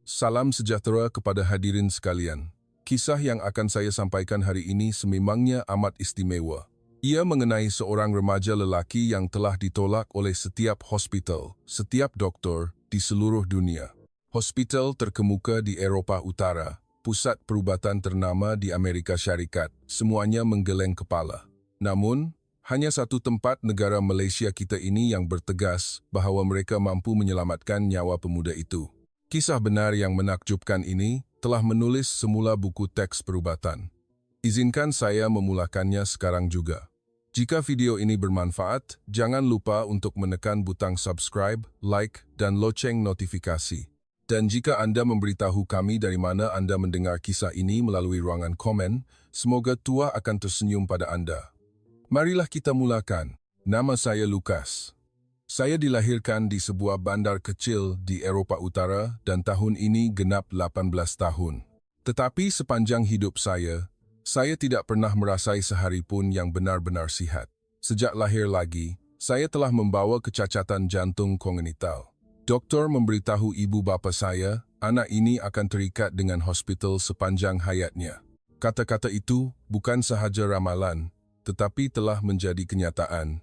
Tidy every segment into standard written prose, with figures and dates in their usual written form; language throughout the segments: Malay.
Salam sejahtera kepada hadirin sekalian. Kisah yang akan saya sampaikan hari ini sememangnya amat istimewa. Ia mengenai seorang remaja lelaki yang telah ditolak oleh setiap hospital, setiap doktor di seluruh dunia. Hospital terkemuka di Eropah Utara, pusat perubatan ternama di Amerika Syarikat, semuanya menggeleng kepala. Namun, hanya satu tempat negara Malaysia kita ini yang bertegas bahawa mereka mampu menyelamatkan nyawa pemuda itu. Kisah benar yang menakjubkan ini telah menulis semula buku teks perubatan. Izinkan saya memulakannya sekarang juga. Jika video ini bermanfaat, jangan lupa untuk menekan butang subscribe, like, dan loceng notifikasi. Dan jika Anda memberitahu kami dari mana Anda mendengar kisah ini melalui ruangan komen, semoga Tuhan akan tersenyum pada Anda. Marilah kita mulakan. Nama saya Lukas. Saya dilahirkan di sebuah bandar kecil di Eropah Utara dan tahun ini genap 18 tahun. Tetapi sepanjang hidup saya tidak pernah merasai sehari pun yang benar-benar sihat. Sejak lahir lagi, saya telah membawa kecacatan jantung kongenital. Doktor memberitahu ibu bapa saya, anak ini akan terikat dengan hospital sepanjang hayatnya. Kata-kata itu bukan sahaja ramalan, tetapi telah menjadi kenyataan.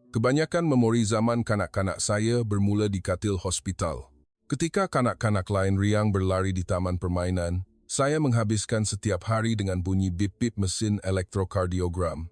Kebanyakan memori zaman kanak-kanak saya bermula di katil hospital. Ketika kanak-kanak lain riang berlari di taman permainan, saya menghabiskan setiap hari dengan bunyi bip-bip mesin elektrokardiogram.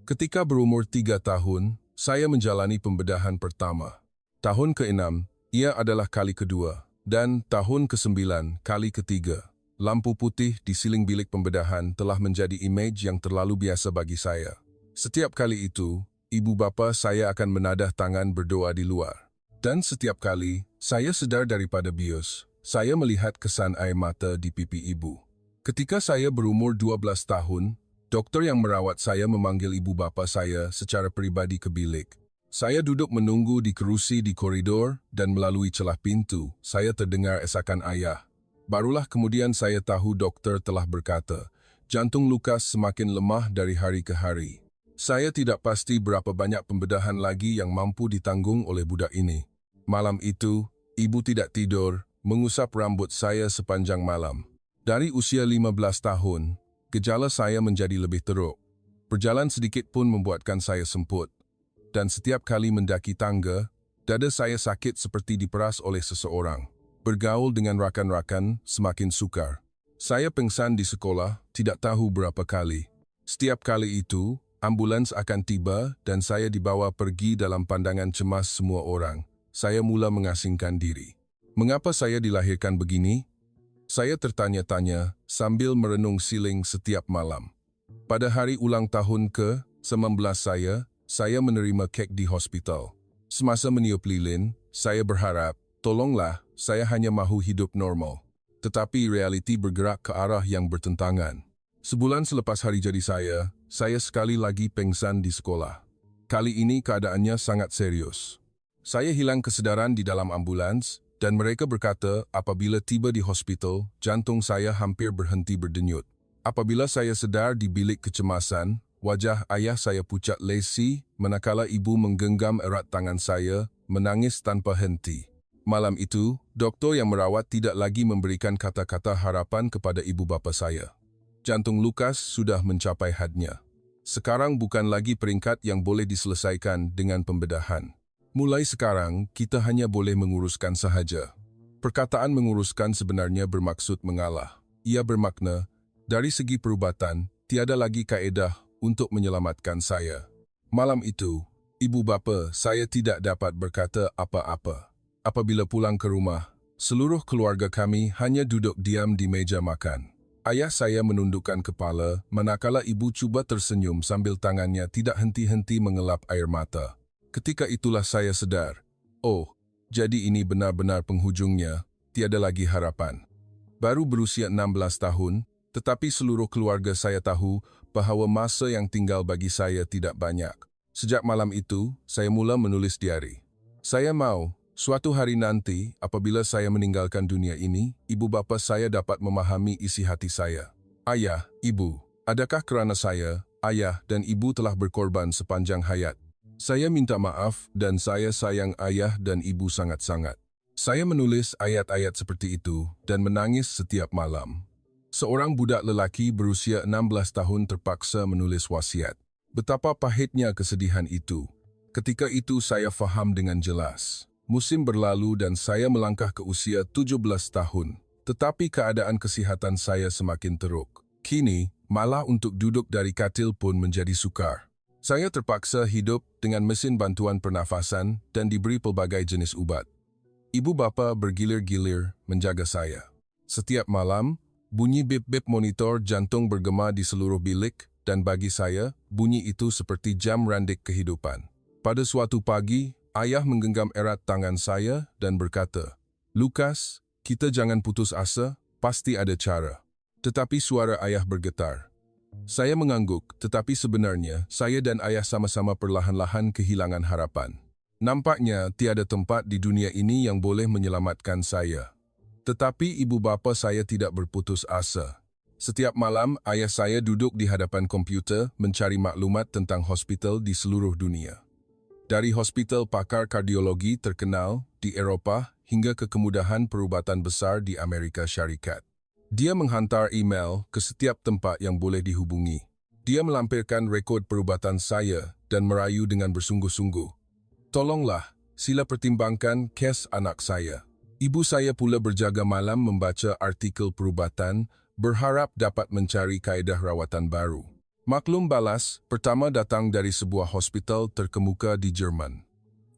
Ketika berumur 3 tahun, saya menjalani pembedahan pertama. Tahun ke-6, ia adalah kali kedua, dan tahun ke-9, kali ketiga. Lampu putih di siling bilik pembedahan telah menjadi imej yang terlalu biasa bagi saya. Setiap kali itu, ibu bapa saya akan menadah tangan berdoa di luar. Dan setiap kali saya sedar daripada bius, saya melihat kesan air mata di pipi ibu. Ketika saya berumur 12 tahun, dokter yang merawat saya memanggil ibu bapa saya secara pribadi ke bilik. Saya duduk menunggu di kerusi di koridor dan melalui celah pintu, saya terdengar esakan ayah. Barulah kemudian saya tahu dokter telah berkata, jantung Lukas semakin lemah dari hari ke hari. Saya tidak pasti berapa banyak pembedahan lagi yang mampu ditanggung oleh budak ini. Malam itu, ibu tidak tidur, mengusap rambut saya sepanjang malam. Dari usia 15 tahun, gejala saya menjadi lebih teruk. Berjalan sedikit pun membuatkan saya semput. Dan setiap kali mendaki tangga, dada saya sakit seperti diperas oleh seseorang. Bergaul dengan rakan-rakan semakin sukar. Saya pengsan di sekolah, tidak tahu berapa kali. Setiap kali itu, ambulans akan tiba dan saya dibawa pergi dalam pandangan cemas semua orang. Saya mula mengasingkan diri. Mengapa saya dilahirkan begini? Saya tertanya-tanya sambil merenung siling setiap malam. Pada hari ulang tahun ke-19 saya menerima kek di hospital. Semasa meniup lilin, saya berharap, tolonglah, saya hanya mahu hidup normal. Tetapi realiti bergerak ke arah yang bertentangan. Sebulan selepas hari jadi saya sekali lagi pengsan di sekolah. Kali ini keadaannya sangat serius. Saya hilang kesedaran di dalam ambulans dan mereka berkata apabila tiba di hospital, jantung saya hampir berhenti berdenyut. Apabila saya sedar di bilik kecemasan, wajah ayah saya pucat lesi manakala ibu menggenggam erat tangan saya, menangis tanpa henti. Malam itu, doktor yang merawat tidak lagi memberikan kata-kata harapan kepada ibu bapa saya. Jantung Lukas sudah mencapai hadnya. Sekarang bukan lagi peringkat yang boleh diselesaikan dengan pembedahan. Mulai sekarang, kita hanya boleh menguruskan sahaja. Perkataan menguruskan sebenarnya bermaksud mengalah. Ia bermakna, dari segi perubatan, tiada lagi kaedah untuk menyelamatkan saya. Malam itu, ibu bapa saya tidak dapat berkata apa-apa. Apabila pulang ke rumah, seluruh keluarga kami hanya duduk diam di meja makan. Ayah saya menundukkan kepala, manakala ibu cuba tersenyum sambil tangannya tidak henti-henti mengelap air mata. Ketika itulah saya sedar, oh, jadi ini benar-benar penghujungnya, tiada lagi harapan. Baru berusia 16 tahun, tetapi seluruh keluarga saya tahu bahawa masa yang tinggal bagi saya tidak banyak. Sejak malam itu, saya mula menulis diari. Saya mau, suatu hari nanti, apabila saya meninggalkan dunia ini, ibu bapa saya dapat memahami isi hati saya. Ayah, ibu, adakah kerana saya, ayah dan ibu telah berkorban sepanjang hayat? Saya minta maaf dan saya sayang ayah dan ibu sangat-sangat. Saya menulis ayat-ayat seperti itu dan menangis setiap malam. Seorang budak lelaki berusia 16 tahun terpaksa menulis wasiat. Betapa pahitnya kesedihan itu. Ketika itu saya faham dengan jelas. Musim berlalu dan saya melangkah ke usia 17 tahun. Tetapi keadaan kesihatan saya semakin teruk. Kini, malah untuk duduk dari katil pun menjadi sukar. Saya terpaksa hidup dengan mesin bantuan pernafasan dan diberi pelbagai jenis ubat. Ibu bapa bergilir-gilir menjaga saya. Setiap malam, bunyi bip-bip monitor jantung bergema di seluruh bilik dan bagi saya, bunyi itu seperti jam randik kehidupan. Pada suatu pagi, ayah menggenggam erat tangan saya dan berkata, "Lukas, kita jangan putus asa, pasti ada cara." Tetapi suara ayah bergetar. Saya mengangguk, tetapi sebenarnya saya dan ayah sama-sama perlahan-lahan kehilangan harapan. Nampaknya tiada tempat di dunia ini yang boleh menyelamatkan saya. Tetapi ibu bapa saya tidak berputus asa. Setiap malam, ayah saya duduk di hadapan komputer mencari maklumat tentang hospital di seluruh dunia. Dari hospital pakar kardiologi terkenal di Eropah hingga ke kemudahan perubatan besar di Amerika Syarikat. Dia menghantar email ke setiap tempat yang boleh dihubungi. Dia melampirkan rekod perubatan saya dan merayu dengan bersungguh-sungguh. "Tolonglah, sila pertimbangkan kes anak saya." Ibu saya pula berjaga malam membaca artikel perubatan, berharap dapat mencari kaedah rawatan baru. Maklum balas pertama datang dari sebuah hospital terkemuka di Jerman.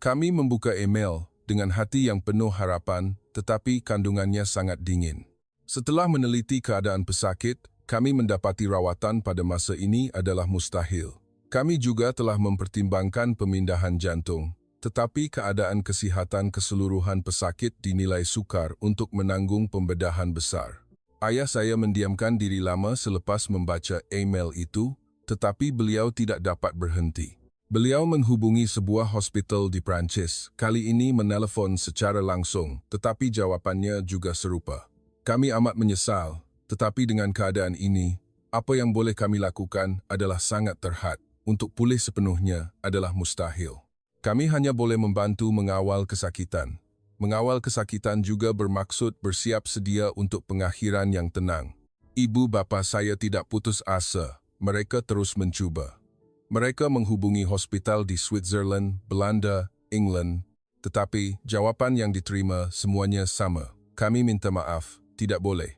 Kami membuka email dengan hati yang penuh harapan, tetapi kandungannya sangat dingin. Setelah meneliti keadaan pesakit, kami mendapati rawatan pada masa ini adalah mustahil. Kami juga telah mempertimbangkan pemindahan jantung, tetapi keadaan kesihatan keseluruhan pesakit dinilai sukar untuk menanggung pembedahan besar. Ayah saya mendiamkan diri lama selepas membaca email itu, tetapi beliau tidak dapat berhenti. Beliau menghubungi sebuah hospital di Prancis, kali ini menelepon secara langsung, tetapi jawabannya juga serupa. "Kami amat menyesal, tetapi dengan keadaan ini, apa yang boleh kami lakukan adalah sangat terhad. Untuk pulih sepenuhnya adalah mustahil. Kami hanya boleh membantu mengawal kesakitan. Mengawal kesakitan juga bermaksud bersiap sedia untuk pengakhiran yang tenang." Ibu bapa saya tidak putus asa. Mereka terus mencuba. Mereka menghubungi hospital di Switzerland, Belanda, England. Tetapi jawapan yang diterima semuanya sama. "Kami minta maaf, tidak boleh.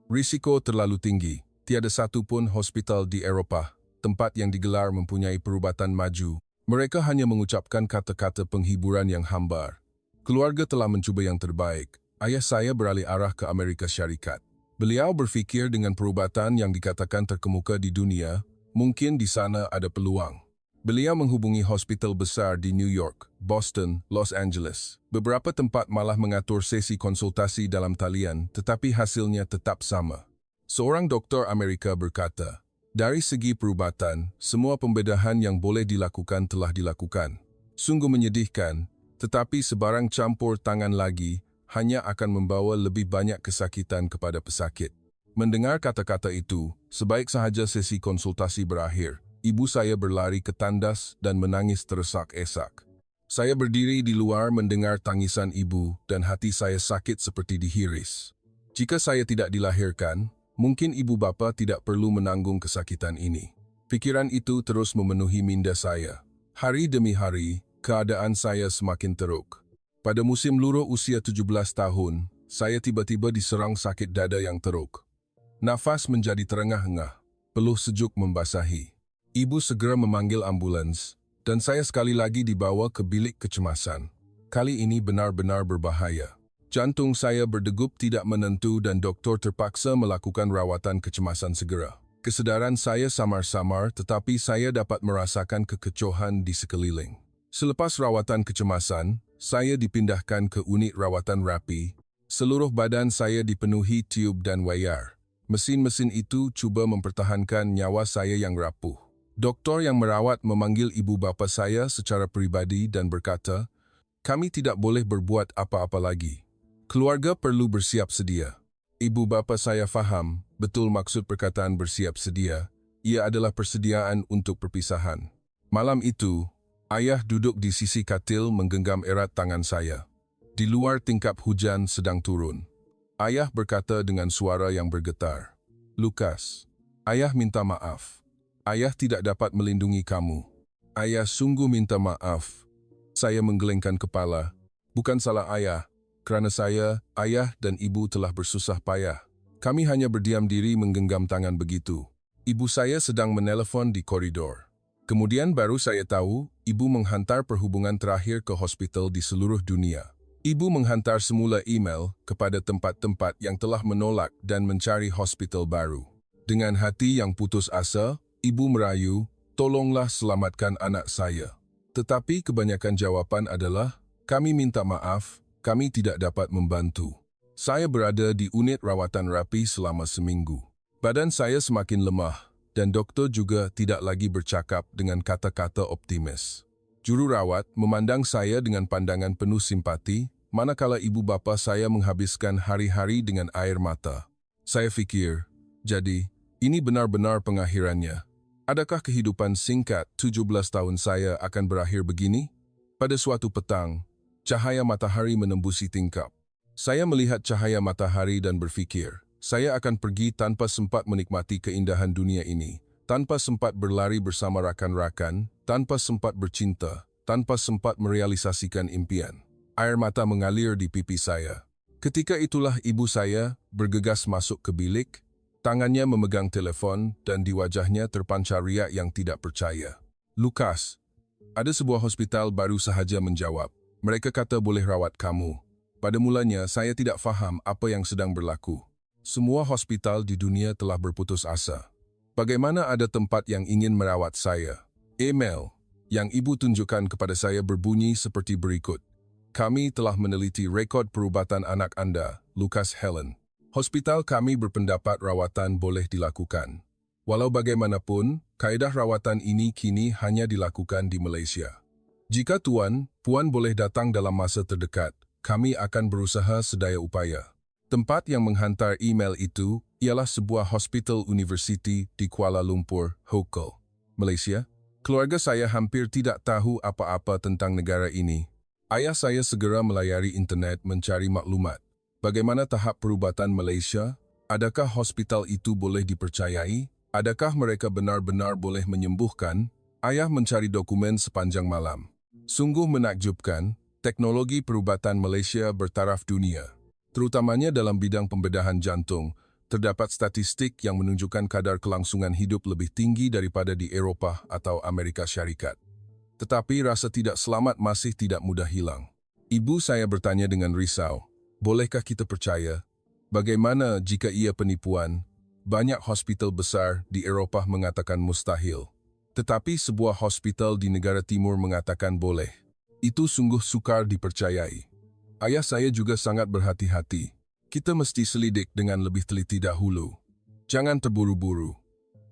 Risiko terlalu tinggi. Tiada satu pun hospital di Eropah, tempat yang digelar mempunyai perubatan maju. Mereka hanya mengucapkan kata-kata penghiburan yang hambar. Keluarga telah mencuba yang terbaik. Ayah saya beralih arah ke Amerika Syarikat. Beliau berfikir dengan perubatan yang dikatakan terkemuka di dunia, mungkin di sana ada peluang. Beliau menghubungi hospital besar di New York, Boston, Los Angeles. Beberapa tempat malah mengatur sesi konsultasi dalam talian, tetapi hasilnya tetap sama. Seorang doktor Amerika berkata, "Dari segi perubatan, semua pembedahan yang boleh dilakukan telah dilakukan. Sungguh menyedihkan, tetapi sebarang campur tangan lagi hanya akan membawa lebih banyak kesakitan kepada pesakit." Mendengar kata-kata itu, sebaik sahaja sesi konsultasi berakhir, ibu saya berlari ke tandas dan menangis teresak-esak. Saya berdiri di luar mendengar tangisan ibu dan hati saya sakit seperti dihiris. Jika saya tidak dilahirkan, mungkin ibu bapa tidak perlu menanggung kesakitan ini. Pikiran itu terus memenuhi minda saya. Hari demi hari, keadaan saya semakin teruk. Pada musim luruh usia 17 tahun, saya tiba-tiba diserang sakit dada yang teruk. Nafas menjadi terengah-engah, peluh sejuk membasahi. Ibu segera memanggil ambulans, dan saya sekali lagi dibawa ke bilik kecemasan. Kali ini benar-benar berbahaya. Jantung saya berdegup tidak menentu dan doktor terpaksa melakukan rawatan kecemasan segera. Kesedaran saya samar-samar, tetapi saya dapat merasakan kekecohan di sekeliling. Selepas rawatan kecemasan, saya dipindahkan ke unit rawatan rapi. Seluruh badan saya dipenuhi tiub dan wayar. Mesin-mesin itu cuba mempertahankan nyawa saya yang rapuh. Doktor yang merawat memanggil ibu bapa saya secara pribadi dan berkata, "Kami tidak boleh berbuat apa-apa lagi. Keluarga perlu bersiap sedia." Ibu bapa saya faham, betul maksud perkataan bersiap sedia. Ia adalah persediaan untuk perpisahan. Malam itu, ayah duduk di sisi katil menggenggam erat tangan saya. Di luar tingkap hujan sedang turun. Ayah berkata dengan suara yang bergetar, "Lukas, ayah minta maaf. Ayah tidak dapat melindungi kamu. Ayah sungguh minta maaf." Saya menggelengkan kepala. Bukan salah ayah, kerana saya, ayah dan ibu telah bersusah payah. Kami hanya berdiam diri menggenggam tangan begitu. Ibu saya sedang menelpon di koridor. Kemudian baru saya tahu, ibu menghantar perhubungan terakhir ke hospital di seluruh dunia. Ibu menghantar semula email kepada tempat-tempat yang telah menolak dan mencari hospital baru. Dengan hati yang putus asa, ibu merayu, "Tolonglah selamatkan anak saya." Tetapi kebanyakan jawapan adalah, "Kami minta maaf, kami tidak dapat membantu." Saya berada di unit rawatan rapi selama seminggu. Badan saya semakin lemah dan doktor juga tidak lagi bercakap dengan kata-kata optimis. Jururawat memandang saya dengan pandangan penuh simpati, manakala ibu bapa saya menghabiskan hari-hari dengan air mata. Saya fikir, jadi, ini benar-benar pengakhirannya. Adakah kehidupan singkat 17 tahun saya akan berakhir begini? Pada suatu petang, cahaya matahari menembusi tingkap. Saya melihat cahaya matahari dan berfikir, saya akan pergi tanpa sempat menikmati keindahan dunia ini, tanpa sempat berlari bersama rakan-rakan, tanpa sempat bercinta, tanpa sempat merealisasikan impian. Air mata mengalir di pipi saya. Ketika itulah ibu saya bergegas masuk ke bilik, tangannya memegang telepon dan di wajahnya terpancar riak yang tidak percaya. "Lukas, ada sebuah hospital baru sahaja menjawab. Mereka kata boleh rawat kamu." Pada mulanya saya tidak faham apa yang sedang berlaku. Semua hospital di dunia telah berputus asa. Bagaimana ada tempat yang ingin merawat saya? Email yang ibu tunjukkan kepada saya berbunyi seperti berikut. "Kami telah meneliti rekod perubatan anak Anda, Lukas Helen. Hospital kami berpendapat rawatan boleh dilakukan. Walau bagaimanapun, kaedah rawatan ini kini hanya dilakukan di Malaysia. Jika Puan boleh datang dalam masa terdekat, kami akan berusaha sedaya upaya." Tempat yang menghantar email itu ialah sebuah hospital universiti di Kuala Lumpur, Hokal, Malaysia. Keluarga saya hampir tidak tahu apa-apa tentang negara ini. Ayah saya segera melayari internet mencari maklumat. Bagaimana tahap perubatan Malaysia? Adakah hospital itu boleh dipercayai? Adakah mereka benar-benar boleh menyembuhkan? Ayah mencari dokumen sepanjang malam. Sungguh menakjubkan, teknologi perubatan Malaysia bertaraf dunia. Terutamanya dalam bidang pembedahan jantung, terdapat statistik yang menunjukkan kadar kelangsungan hidup lebih tinggi daripada di Eropah atau Amerika Syarikat. Tetapi rasa tidak selamat masih tidak mudah hilang. Ibu saya bertanya dengan risau, "Bolehkah kita percaya? Bagaimana jika ia penipuan?" Banyak hospital besar di Eropah mengatakan mustahil. Tetapi sebuah hospital di negara timur mengatakan boleh. Itu sungguh sukar dipercayai. Ayah saya juga sangat berhati-hati. "Kita mesti selidik dengan lebih teliti dahulu. Jangan terburu-buru."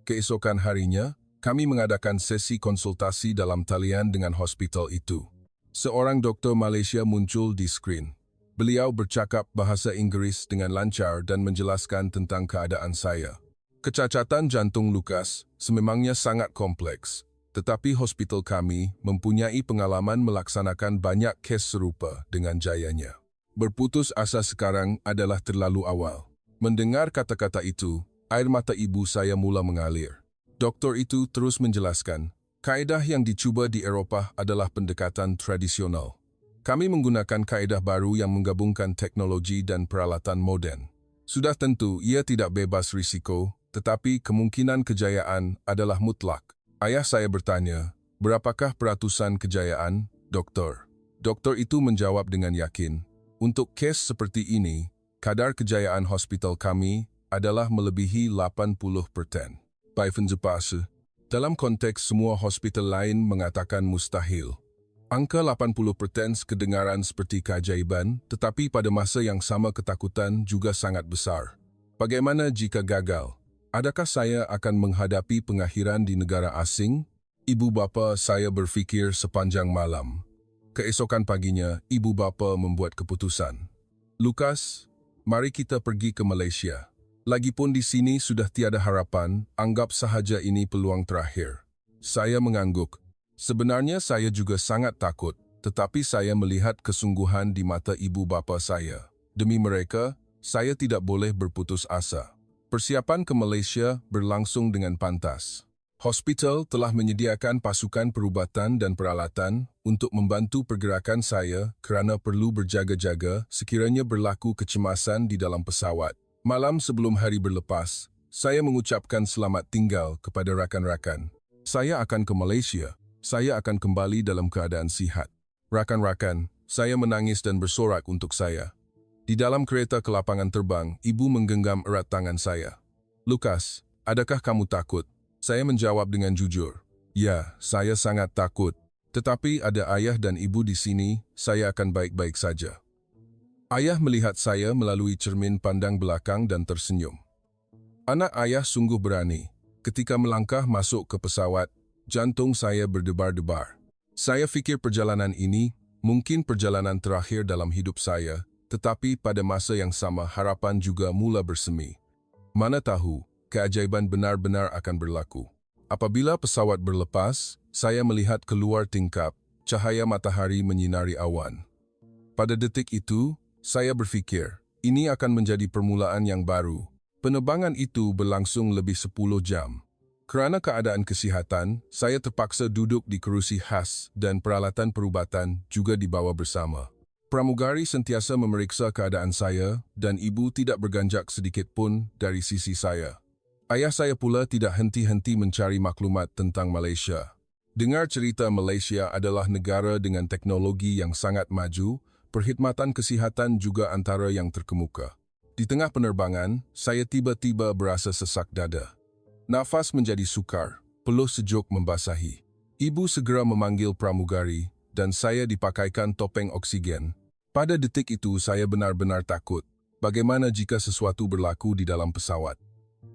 Keesokan harinya, kami mengadakan sesi konsultasi dalam talian dengan hospital itu. Seorang doktor Malaysia muncul di skrin. Beliau bercakap bahasa Inggeris dengan lancar dan menjelaskan tentang keadaan saya. "Kecacatan jantung Lukas sememangnya sangat kompleks, tetapi hospital kami mempunyai pengalaman melaksanakan banyak kes serupa dengan jayanya. Berputus asa sekarang adalah terlalu awal." Mendengar kata-kata itu, air mata ibu saya mula mengalir. Doktor itu terus menjelaskan, kaedah yang dicuba di Eropah adalah pendekatan tradisional. Kami menggunakan kaedah baru yang menggabungkan teknologi dan peralatan moden. Sudah tentu ia tidak bebas risiko, tetapi kemungkinan kejayaan adalah mutlak. Ayah saya bertanya, "Berapakah peratusan kejayaan, doktor?" Doktor itu menjawab dengan yakin, "Untuk kes seperti ini, kadar kejayaan hospital kami adalah melebihi 80%. Dalam konteks semua hospital lain mengatakan mustahil. Angka 80% kedengaran seperti keajaiban, tetapi pada masa yang sama ketakutan juga sangat besar. Bagaimana jika gagal? Adakah saya akan menghadapi pengakhiran di negara asing? Ibu bapa saya berfikir sepanjang malam. Keesokan paginya, ibu bapa membuat keputusan. "Lukas, mari kita pergi ke Malaysia. Lagipun di sini sudah tiada harapan, anggap sahaja ini peluang terakhir." Saya mengangguk. Sebenarnya saya juga sangat takut, tetapi saya melihat kesungguhan di mata ibu bapa saya. Demi mereka, saya tidak boleh berputus asa. Persiapan ke Malaysia berlangsung dengan pantas. Hospital telah menyediakan pasukan perubatan dan peralatan untuk membantu pergerakan saya kerana perlu berjaga-jaga sekiranya berlaku kecemasan di dalam pesawat. Malam sebelum hari berlepas, saya mengucapkan selamat tinggal kepada rakan-rakan. Saya akan ke Malaysia. Saya akan kembali dalam keadaan sihat. Rakan-rakan, saya menangis dan bersorak untuk saya. Di dalam kereta ke lapangan terbang, ibu menggenggam erat tangan saya. "Lukas, adakah kamu takut?" Saya menjawab dengan jujur. "Ya, saya sangat takut. Tetapi ada ayah dan ibu di sini, saya akan baik-baik saja." Ayah melihat saya melalui cermin pandang belakang dan tersenyum. Anak ayah sungguh berani. Ketika melangkah masuk ke pesawat, jantung saya berdebar-debar. Saya fikir perjalanan ini mungkin perjalanan terakhir dalam hidup saya, tetapi pada masa yang sama harapan juga mula bersemi. Mana tahu, keajaiban benar-benar akan berlaku. Apabila pesawat berlepas, saya melihat keluar tingkap, cahaya matahari menyinari awan. Pada detik itu, saya berfikir, ini akan menjadi permulaan yang baru. Penerbangan itu berlangsung lebih 10 jam. Kerana keadaan kesihatan, saya terpaksa duduk di kerusi khas dan peralatan perubatan juga dibawa bersama. Pramugari sentiasa memeriksa keadaan saya dan ibu tidak berganjak sedikit pun dari sisi saya. Ayah saya pula tidak henti-henti mencari maklumat tentang Malaysia. Dengar cerita Malaysia adalah negara dengan teknologi yang sangat maju, perkhidmatan kesihatan juga antara yang terkemuka. Di tengah penerbangan, saya tiba-tiba berasa sesak dada. Nafas menjadi sukar, peluh sejuk membasahi. Ibu segera memanggil pramugari dan saya dipakaikan topeng oksigen. Pada detik itu saya benar-benar takut. Bagaimana jika sesuatu berlaku di dalam pesawat?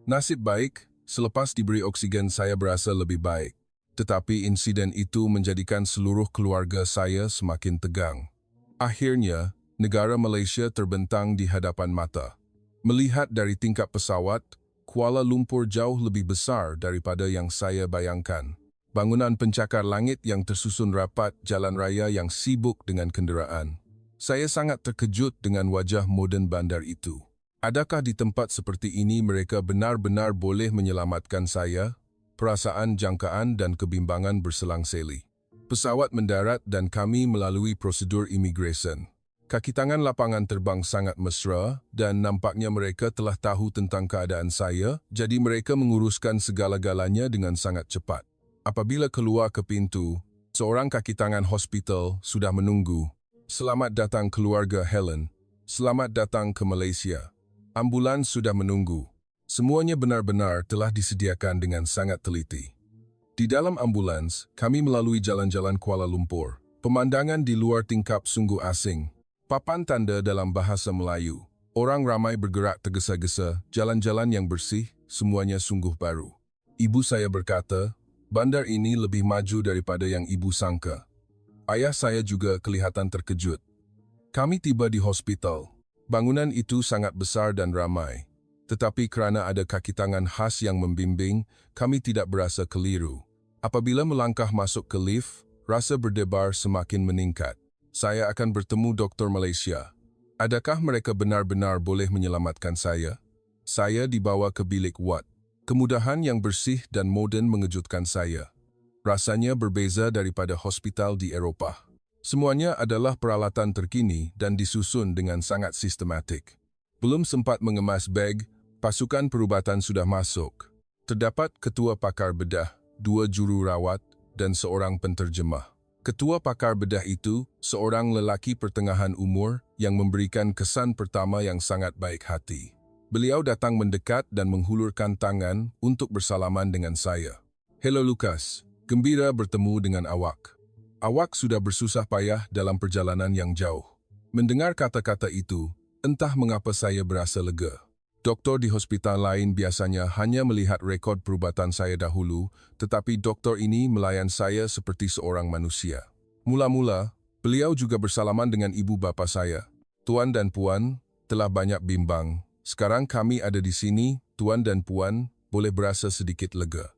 Nasib baik, selepas diberi oksigen saya berasa lebih baik. Tetapi insiden itu menjadikan seluruh keluarga saya semakin tegang. Akhirnya, negara Malaysia terbentang di hadapan mata. Melihat dari tingkap pesawat, Kuala Lumpur jauh lebih besar daripada yang saya bayangkan. Bangunan pencakar langit yang tersusun rapat, jalan raya yang sibuk dengan kenderaan. Saya sangat terkejut dengan wajah moden bandar itu. Adakah di tempat seperti ini mereka benar-benar boleh menyelamatkan saya? Perasaan jangkaan dan kebimbangan berselang-seli. Pesawat mendarat dan kami melalui prosedur imigresen. Kaki tangan lapangan terbang sangat mesra dan nampaknya mereka telah tahu tentang keadaan saya, jadi mereka menguruskan segala-galanya dengan sangat cepat. Apabila keluar ke pintu, seorang kaki tangan hospital sudah menunggu. "Selamat datang keluarga Helen. Selamat datang ke Malaysia." Ambulans sudah menunggu. Semuanya benar-benar telah disediakan dengan sangat teliti. Di dalam ambulans, kami melalui jalan-jalan Kuala Lumpur. Pemandangan di luar tingkap sungguh asing. Papan tanda dalam bahasa Melayu. Orang ramai bergerak tergesa-gesa, jalan-jalan yang bersih, semuanya sungguh baru. Ibu saya berkata, bandar ini lebih maju daripada yang ibu sangka. Ayah saya juga kelihatan terkejut. Kami tiba di hospital. Bangunan itu sangat besar dan ramai. Tetapi kerana ada kaki tangan khas yang membimbing, kami tidak berasa keliru. Apabila melangkah masuk ke lift, rasa berdebar semakin meningkat. Saya akan bertemu doktor Malaysia. Adakah mereka benar-benar boleh menyelamatkan saya? Saya dibawa ke bilik ward. Kemudahan yang bersih dan moden mengejutkan saya. Rasanya berbeza daripada hospital di Eropah. Semuanya adalah peralatan terkini dan disusun dengan sangat sistematik. Belum sempat mengemas beg, pasukan perubatan sudah masuk. Terdapat ketua pakar bedah, 2 jururawat, dan seorang penterjemah. Ketua pakar bedah itu, seorang lelaki pertengahan umur yang memberikan kesan pertama yang sangat baik hati. Beliau datang mendekat dan menghulurkan tangan untuk bersalaman dengan saya. "Hello Lukas, gembira bertemu dengan awak. Awak sudah bersusah payah dalam perjalanan yang jauh." Mendengar kata-kata itu, entah mengapa saya berasa lega. Doktor di hospital lain biasanya hanya melihat rekod perubatan saya dahulu, tetapi doktor ini melayan saya seperti seorang manusia. Mula-mula, beliau juga bersalaman dengan ibu bapa saya. "Tuan dan Puan, telah banyak bimbang. Sekarang kami ada di sini, Tuan dan Puan boleh berasa sedikit lega."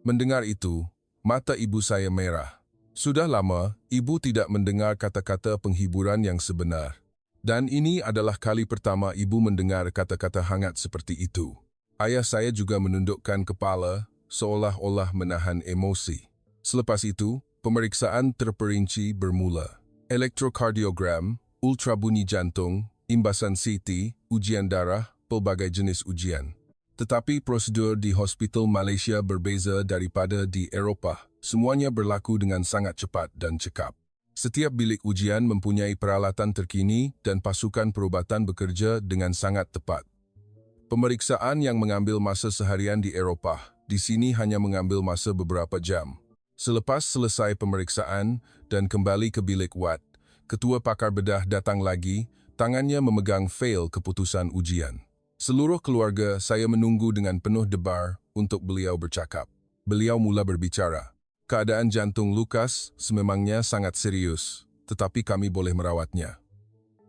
Mendengar itu, mata ibu saya merah. Sudah lama, ibu tidak mendengar kata-kata penghiburan yang sebenar. Dan ini adalah kali pertama ibu mendengar kata-kata hangat seperti itu. Ayah saya juga menundukkan kepala, seolah-olah menahan emosi. Selepas itu, pemeriksaan terperinci bermula. Elektrokardiogram, ultrabunyi jantung, imbasan CT, ujian darah, pelbagai jenis ujian. Tetapi prosedur di hospital Malaysia berbeza daripada di Eropah. Semuanya berlaku dengan sangat cepat dan cekap. Setiap bilik ujian mempunyai peralatan terkini dan pasukan perubatan bekerja dengan sangat tepat. Pemeriksaan yang mengambil masa seharian di Eropah, di sini hanya mengambil masa beberapa jam. Selepas selesai pemeriksaan dan kembali ke bilik wad, ketua pakar bedah datang lagi, tangannya memegang fail keputusan ujian. Seluruh keluarga saya menunggu dengan penuh debar untuk beliau bercakap. Beliau mula berbicara. Keadaan jantung Lukas sememangnya sangat serius, tetapi kami boleh merawatnya.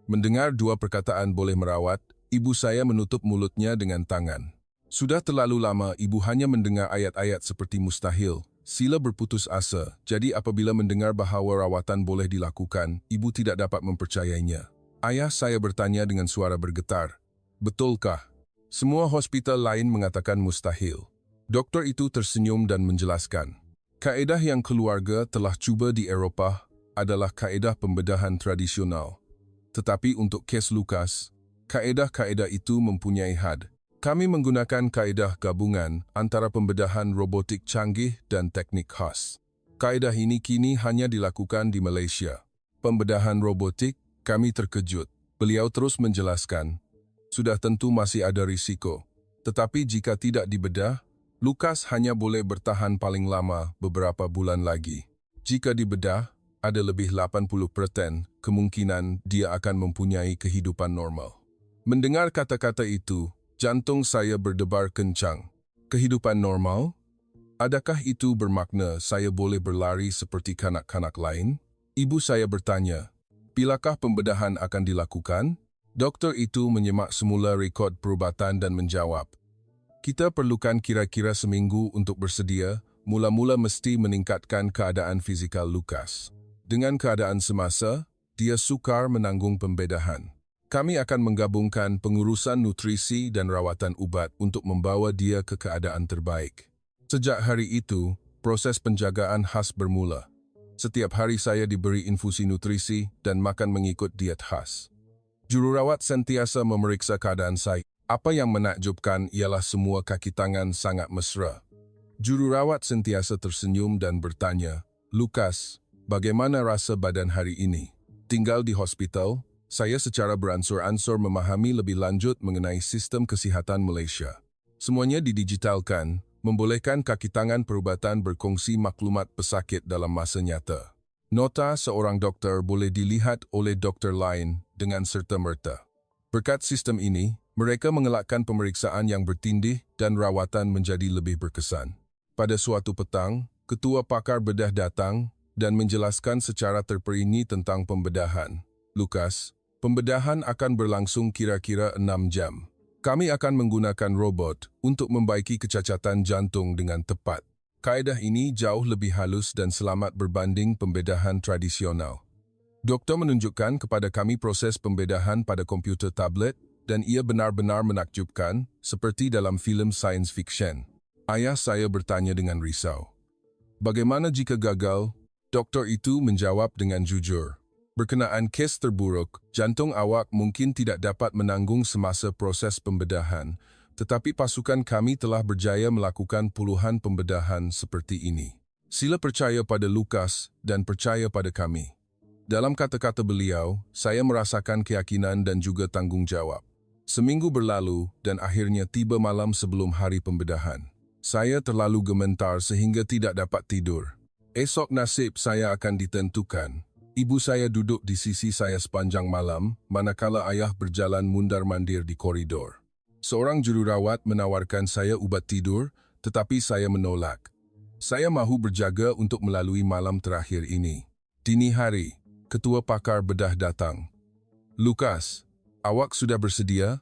Mendengar dua perkataan boleh merawat, ibu saya menutup mulutnya dengan tangan. Sudah terlalu lama ibu hanya mendengar ayat-ayat seperti mustahil, sila berputus asa, jadi apabila mendengar bahawa rawatan boleh dilakukan, ibu tidak dapat mempercayainya. Ayah saya bertanya dengan suara bergetar, "Betulkah?" Semua hospital lain mengatakan mustahil. Doktor itu tersenyum dan menjelaskan, kaedah yang keluarga telah cuba di Eropah adalah kaedah pembedahan tradisional. Tetapi untuk kes Lukas, kaedah-kaedah itu mempunyai had. Kami menggunakan kaedah gabungan antara pembedahan robotik canggih dan teknik khas. Kaedah ini kini hanya dilakukan di Malaysia. Pembedahan robotik, kami terkejut. Beliau terus menjelaskan, sudah tentu masih ada risiko. Tetapi jika tidak dibedah, Lukas hanya boleh bertahan paling lama beberapa bulan lagi. Jika dibedah, ada lebih 80% kemungkinan dia akan mempunyai kehidupan normal. Mendengar kata-kata itu, jantung saya berdebar kencang. Kehidupan normal? Adakah itu bermakna saya boleh berlari seperti kanak-kanak lain? Ibu saya bertanya, bilakah pembedahan akan dilakukan? Doktor itu menyemak semula rekod perubatan dan menjawab, kita perlukan kira-kira seminggu untuk bersedia, mula-mula mesti meningkatkan keadaan fizikal Lukas. Dengan keadaan semasa, dia sukar menanggung pembedahan. Kami akan menggabungkan pengurusan nutrisi dan rawatan ubat untuk membawa dia ke keadaan terbaik. Sejak hari itu, proses penjagaan khas bermula. Setiap hari saya diberi infusi nutrisi dan makan mengikut diet khas. Jururawat sentiasa memeriksa keadaan saya. Apa yang menakjubkan ialah semua kaki tangan sangat mesra. Jururawat sentiasa tersenyum dan bertanya, Lukas, bagaimana rasa badan hari ini? Tinggal di hospital, saya secara beransur-ansur memahami lebih lanjut mengenai sistem kesihatan Malaysia. Semuanya didigitalkan, membolehkan kaki tangan perubatan berkongsi maklumat pesakit dalam masa nyata. Nota seorang doktor boleh dilihat oleh doktor lain dengan serta-merta. Berkat sistem ini, mereka mengelakkan pemeriksaan yang bertindih dan rawatan menjadi lebih berkesan. Pada suatu petang, ketua pakar bedah datang dan menjelaskan secara terperinci tentang pembedahan. Lukas, pembedahan akan berlangsung kira-kira 6 jam. Kami akan menggunakan robot untuk membaiki kecacatan jantung dengan tepat. Kaedah ini jauh lebih halus dan selamat berbanding pembedahan tradisional. Doktor menunjukkan kepada kami proses pembedahan pada komputer tablet dan ia benar-benar menakjubkan, seperti dalam filem science fiction. Ayah saya bertanya dengan risau. Bagaimana jika gagal? Doktor itu menjawab dengan jujur. Berkenaan kes terburuk, jantung awak mungkin tidak dapat menanggung semasa proses pembedahan, tetapi pasukan kami telah berjaya melakukan puluhan pembedahan seperti ini. Sila percaya pada Lukas dan percaya pada kami. Dalam kata-kata beliau, saya merasakan keyakinan dan juga tanggung jawab. Seminggu berlalu dan akhirnya tiba malam sebelum hari pembedahan. Saya terlalu gemetar sehingga tidak dapat tidur. Esok nasib saya akan ditentukan. Ibu saya duduk di sisi saya sepanjang malam, manakala ayah berjalan mundar-mandir di koridor. Seorang jururawat menawarkan saya ubat tidur, tetapi saya menolak. Saya mahu berjaga untuk melalui malam terakhir ini. Dini hari, ketua pakar bedah datang. Lukas, awak sudah bersedia?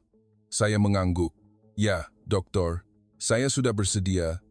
Saya mengangguk. Ya, doktor, saya sudah bersedia.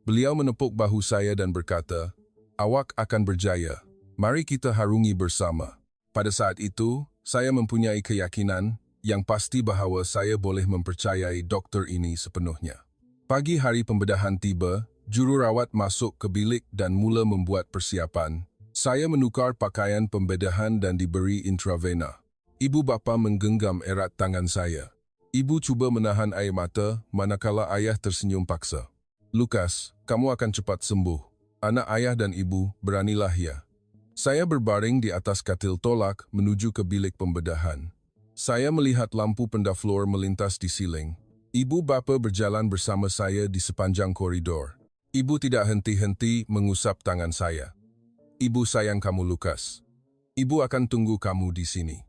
Beliau menepuk bahu saya dan berkata, awak akan berjaya. Mari kita harungi bersama. Pada saat itu, saya mempunyai keyakinan yang pasti bahawa saya boleh mempercayai doktor ini sepenuhnya. Pagi hari pembedahan tiba, jururawat masuk ke bilik dan mula membuat persiapan. Saya menukar pakaian pembedahan dan diberi intravena. Ibu bapa menggenggam erat tangan saya. Ibu cuba menahan air mata manakala ayah tersenyum paksa. Lukas, kamu akan cepat sembuh. Anak ayah dan ibu, beranilah ya. Saya berbaring di atas katil tolak menuju ke bilik pembedahan. Saya melihat lampu pendaflor melintas di siling. Ibu bapa berjalan bersama saya di sepanjang koridor. Ibu tidak henti-henti mengusap tangan saya. Ibu sayang kamu, Lukas. Ibu akan tunggu kamu di sini.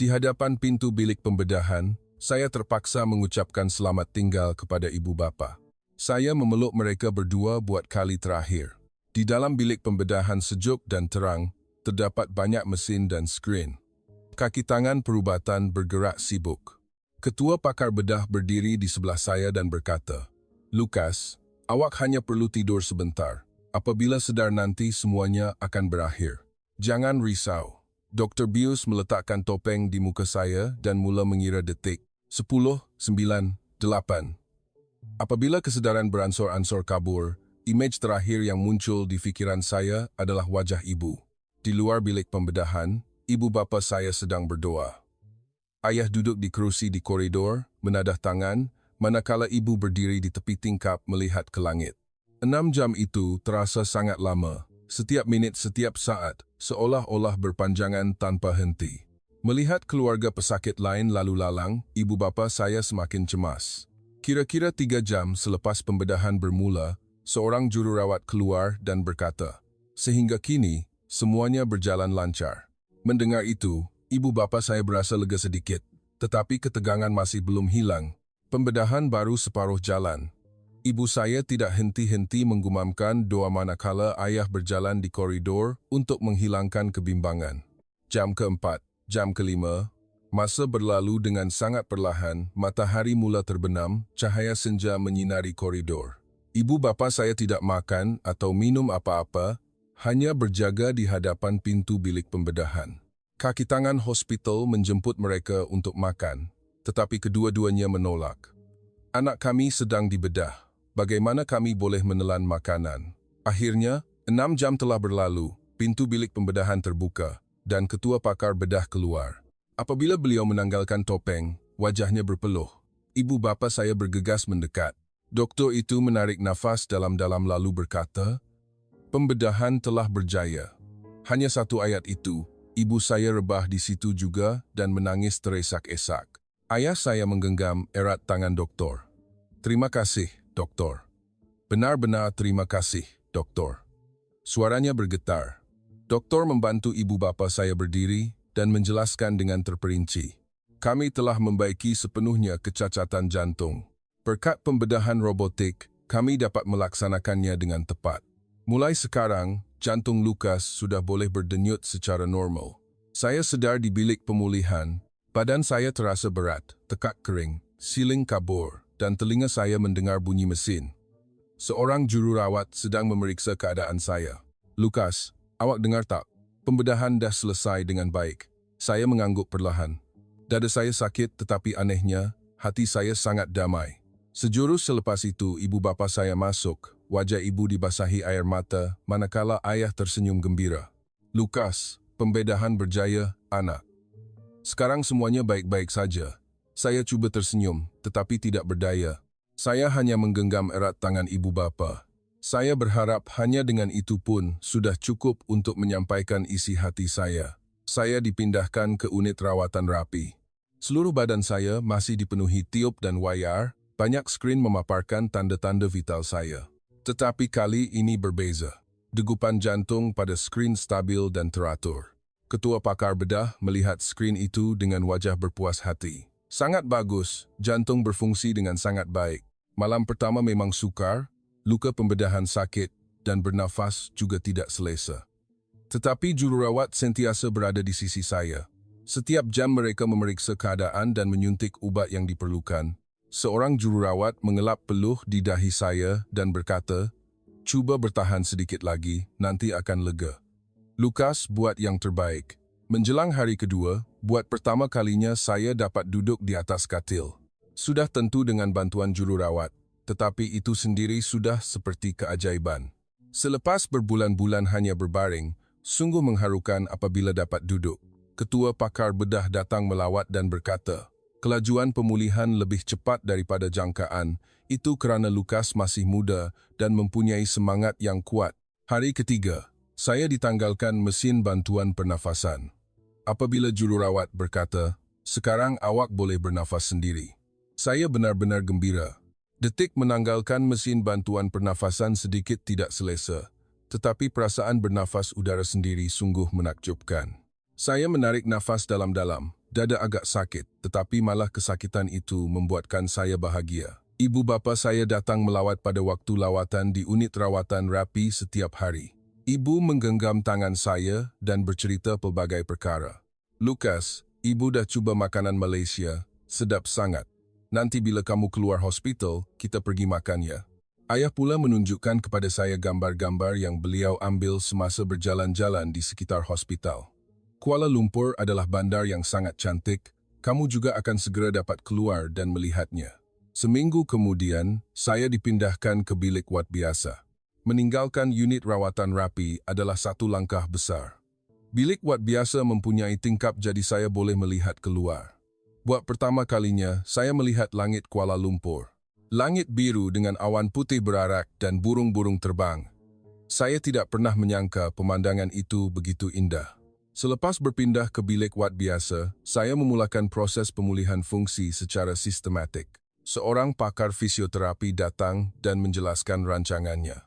Di hadapan pintu bilik pembedahan, saya terpaksa mengucapkan selamat tinggal kepada ibu bapa. Saya memeluk mereka berdua buat kali terakhir. Di dalam bilik pembedahan sejuk dan terang, terdapat banyak mesin dan skrin. Kaki tangan perubatan bergerak sibuk. Ketua pakar bedah berdiri di sebelah saya dan berkata, Lukas, awak hanya perlu tidur sebentar. Apabila sedar nanti semuanya akan berakhir. Jangan risau. Dr. Bius meletakkan topeng di muka saya dan mula mengira detik. 10, 9, 8. Apabila kesedaran beransur-ansur kabur, imej terakhir yang muncul di fikiran saya adalah wajah ibu. Di luar bilik pembedahan, ibu bapa saya sedang berdoa. Ayah duduk di kerusi di koridor, menadah tangan, manakala ibu berdiri di tepi tingkap melihat ke langit. 6 jam itu terasa sangat lama. Setiap minit, setiap saat, seolah-olah berpanjangan tanpa henti. Melihat keluarga pesakit lain lalu lalang, ibu bapa saya semakin cemas. Kira-kira 3 jam selepas pembedahan bermula, seorang jururawat keluar dan berkata, sehingga kini, semuanya berjalan lancar. Mendengar itu, ibu bapa saya berasa lega sedikit, tetapi ketegangan masih belum hilang. Pembedahan baru separuh jalan. Ibu saya tidak henti-henti menggumamkan doa manakala ayah berjalan di koridor untuk menghilangkan kebimbangan. Jam keempat, jam kelima, masa berlalu dengan sangat perlahan, matahari mula terbenam, cahaya senja menyinari koridor. Ibu bapa saya tidak makan atau minum apa-apa, hanya berjaga di hadapan pintu bilik pembedahan. Kaki tangan hospital menjemput mereka untuk makan, tetapi kedua-duanya menolak. Anak kami sedang dibedah. Bagaimana kami boleh menelan makanan? Akhirnya, 6 jam telah berlalu, pintu bilik pembedahan terbuka, dan ketua pakar bedah keluar. Apabila beliau menanggalkan topeng, wajahnya berpeluh. Ibu bapa saya bergegas mendekat. Doktor itu menarik nafas dalam-dalam lalu berkata, pembedahan telah berjaya. Hanya satu ayat itu, ibu saya rebah di situ juga dan menangis teresak-esak. Ayah saya menggenggam erat tangan doktor. Terima kasih, doktor. Benar-benar terima kasih, doktor. Suaranya bergetar. Doktor membantu ibu bapa saya berdiri dan menjelaskan dengan terperinci. Kami telah membaiki sepenuhnya kecacatan jantung. Berkat pembedahan robotik, kami dapat melaksanakannya dengan tepat. Mulai sekarang, jantung Lukas sudah boleh berdenyut secara normal. Saya sedar di bilik pemulihan, badan saya terasa berat, tekak kering, siling kabur, dan telinga saya mendengar bunyi mesin. Seorang jururawat sedang memeriksa keadaan saya. Lukas, awak dengar tak? Pembedahan dah selesai dengan baik. Saya mengangguk perlahan. Dada saya sakit tetapi anehnya, hati saya sangat damai. Sejurus selepas itu ibu bapa saya masuk. Wajah ibu dibasahi air mata manakala ayah tersenyum gembira. Lukas, pembedahan berjaya, anak. Sekarang semuanya baik-baik saja. Saya cuba tersenyum, tetapi tidak berdaya. Saya hanya menggenggam erat tangan ibu bapa. Saya berharap hanya dengan itu pun sudah cukup untuk menyampaikan isi hati saya. Saya dipindahkan ke unit rawatan rapi. Seluruh badan saya masih dipenuhi tiup dan wayar, banyak skrin memaparkan tanda-tanda vital saya. Tetapi kali ini berbeza. Degupan jantung pada skrin stabil dan teratur. Ketua pakar bedah melihat skrin itu dengan wajah berpuas hati. Sangat bagus, jantung berfungsi dengan sangat baik. Malam pertama memang sukar, luka pembedahan sakit, dan bernafas juga tidak selesa. Tetapi jururawat sentiasa berada di sisi saya. Setiap jam mereka memeriksa keadaan dan menyuntik ubat yang diperlukan. Seorang jururawat mengelap peluh di dahi saya dan berkata, "Cuba bertahan sedikit lagi, nanti akan lega." Lukas buat yang terbaik. Menjelang hari kedua, buat pertama kalinya saya dapat duduk di atas katil. Sudah tentu dengan bantuan jururawat, tetapi itu sendiri sudah seperti keajaiban. Selepas berbulan-bulan hanya berbaring, sungguh mengharukan apabila dapat duduk. Ketua pakar bedah datang melawat dan berkata, kelajuan pemulihan lebih cepat daripada jangkaan, itu kerana Lukas masih muda dan mempunyai semangat yang kuat. Hari ketiga, saya ditanggalkan mesin bantuan pernafasan. Apabila jururawat berkata, sekarang awak boleh bernafas sendiri. Saya benar-benar gembira. Detik menanggalkan mesin bantuan pernafasan sedikit tidak selesa, tetapi perasaan bernafas udara sendiri sungguh menakjubkan. Saya menarik nafas dalam-dalam, dada agak sakit, tetapi malah kesakitan itu membuatkan saya bahagia. Ibu bapa saya datang melawat pada waktu lawatan di unit rawatan rapi setiap hari. Ibu menggenggam tangan saya dan bercerita pelbagai perkara. Lukas, ibu dah cuba makanan Malaysia, sedap sangat. Nanti bila kamu keluar hospital, kita pergi makan ya. Ayah pula menunjukkan kepada saya gambar-gambar yang beliau ambil semasa berjalan-jalan di sekitar hospital. Kuala Lumpur adalah bandar yang sangat cantik, kamu juga akan segera dapat keluar dan melihatnya. Seminggu kemudian, saya dipindahkan ke bilik wad biasa. Meninggalkan unit rawatan rapi adalah satu langkah besar. Bilik wad biasa mempunyai tingkap jadi saya boleh melihat keluar. Buat pertama kalinya, saya melihat langit Kuala Lumpur. Langit biru dengan awan putih berarak dan burung-burung terbang. Saya tidak pernah menyangka pemandangan itu begitu indah. Selepas berpindah ke bilik wad biasa, saya memulakan proses pemulihan fungsi secara sistematik. Seorang pakar fisioterapi datang dan menjelaskan rancangannya.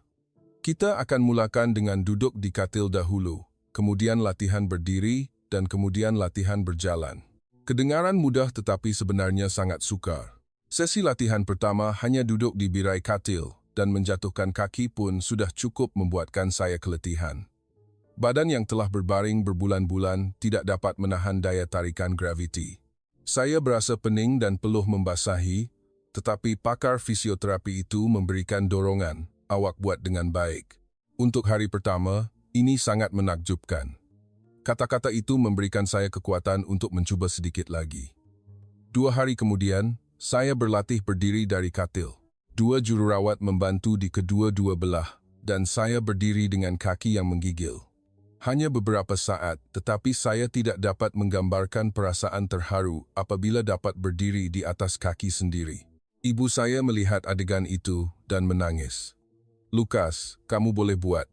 Kita akan mulakan dengan duduk di katil dahulu, kemudian latihan berdiri, dan kemudian latihan berjalan. Kedengaran mudah tetapi sebenarnya sangat sukar. Sesi latihan pertama hanya duduk di birai katil, dan menjatuhkan kaki pun sudah cukup membuatkan saya keletihan. Badan yang telah berbaring berbulan-bulan tidak dapat menahan daya tarikan graviti. Saya berasa pening dan peluh membasahi, tetapi pakar fisioterapi itu memberikan dorongan. Awak buat dengan baik. Untuk hari pertama, ini sangat menakjubkan. Kata-kata itu memberikan saya kekuatan untuk mencuba sedikit lagi. 2 hari kemudian, saya berlatih berdiri dari katil. 2 jururawat membantu di kedua-dua belah, dan saya berdiri dengan kaki yang menggigil. Hanya beberapa saat, tetapi saya tidak dapat menggambarkan perasaan terharu apabila dapat berdiri di atas kaki sendiri. Ibu saya melihat adegan itu dan menangis. Lukas, kamu boleh buat.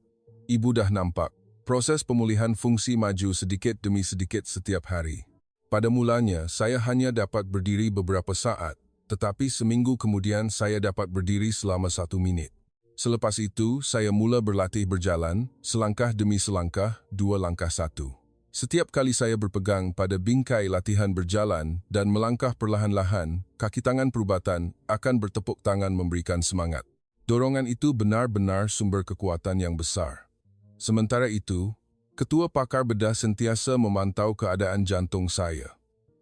Ibu dah nampak. Proses pemulihan fungsi maju sedikit demi sedikit setiap hari. Pada mulanya, saya hanya dapat berdiri beberapa saat, tetapi seminggu kemudian saya dapat berdiri selama 1 minit. Selepas itu, saya mula berlatih berjalan, selangkah demi selangkah, 2 langkah 1. Setiap kali saya berpegang pada bingkai latihan berjalan dan melangkah perlahan-lahan, kaki tangan perubatan akan bertepuk tangan memberikan semangat. Dorongan itu benar-benar sumber kekuatan yang besar. Sementara itu, ketua pakar bedah sentiasa memantau keadaan jantung saya.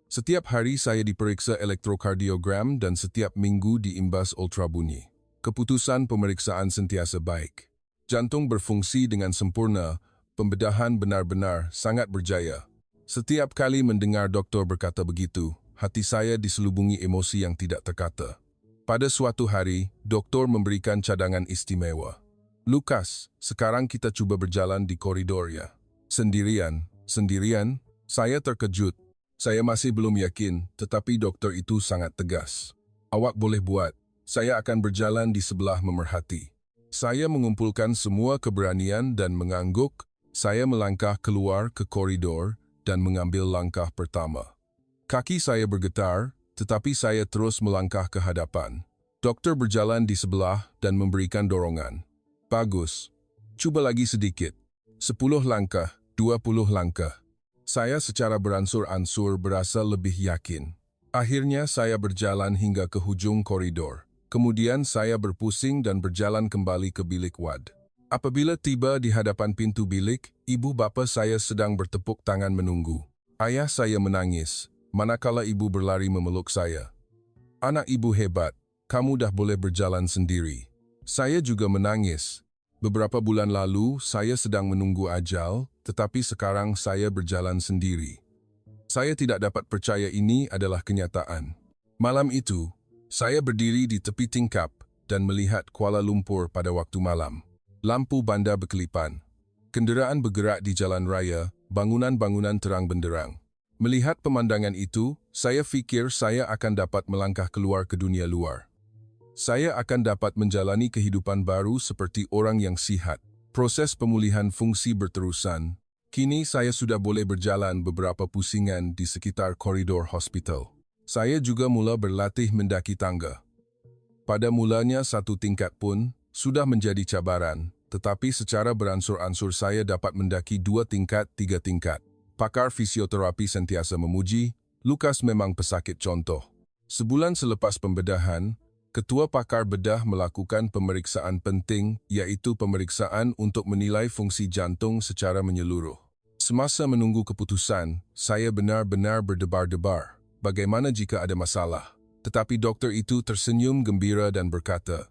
Setiap hari saya diperiksa elektrokardiogram dan setiap minggu diimbas ultrabunyi. Keputusan pemeriksaan sentiasa baik. Jantung berfungsi dengan sempurna, pembedahan benar-benar sangat berjaya. Setiap kali mendengar doktor berkata begitu, hati saya diselubungi emosi yang tidak terkata. Pada suatu hari, doktor memberikan cadangan istimewa. Lukas, sekarang kita cuba berjalan di koridor ya. Sendirian, saya terkejut. Saya masih belum yakin, tetapi doktor itu sangat tegas. Awak boleh buat, saya akan berjalan di sebelah memerhati. Saya mengumpulkan semua keberanian dan mengangguk, saya melangkah keluar ke koridor dan mengambil langkah pertama. Kaki saya bergetar, tetapi saya terus melangkah ke hadapan. Doktor berjalan di sebelah dan memberikan dorongan. Bagus. Cuba lagi sedikit. 10 langkah, 20 langkah. Saya secara beransur-ansur berasa lebih yakin. Akhirnya saya berjalan hingga ke hujung koridor. Kemudian saya berpusing dan berjalan kembali ke bilik wad. Apabila tiba di hadapan pintu bilik, ibu bapa saya sedang bertepuk tangan menunggu. Ayah saya menangis, manakala ibu berlari memeluk saya. Anak ibu hebat, kamu dah boleh berjalan sendiri. Saya juga menangis. Beberapa bulan lalu, saya sedang menunggu ajal, tetapi sekarang saya berjalan sendiri. Saya tidak dapat percaya ini adalah kenyataan. Malam itu, saya berdiri di tepi tingkap dan melihat Kuala Lumpur pada waktu malam. Lampu bandar berkelipan. Kenderaan bergerak di jalan raya, bangunan-bangunan terang benderang. Melihat pemandangan itu, saya fikir saya akan dapat melangkah keluar ke dunia luar. Saya akan dapat menjalani kehidupan baru seperti orang yang sihat. Proses pemulihan fungsi berterusan. Kini saya sudah boleh berjalan beberapa pusingan di sekitar koridor hospital. Saya juga mula berlatih mendaki tangga. Pada mulanya satu tingkat pun sudah menjadi cabaran, tetapi secara beransur-ansur saya dapat mendaki 2 tingkat, 3 tingkat. Pakar fisioterapi sentiasa memuji, Lukas memang pesakit contoh. Sebulan selepas pembedahan, Ketua Pakar Bedah melakukan pemeriksaan penting, yaitu pemeriksaan untuk menilai fungsi jantung secara menyeluruh. Semasa menunggu keputusan, saya benar-benar berdebar-debar. Bagaimana jika ada masalah? Tetapi doktor itu tersenyum gembira dan berkata,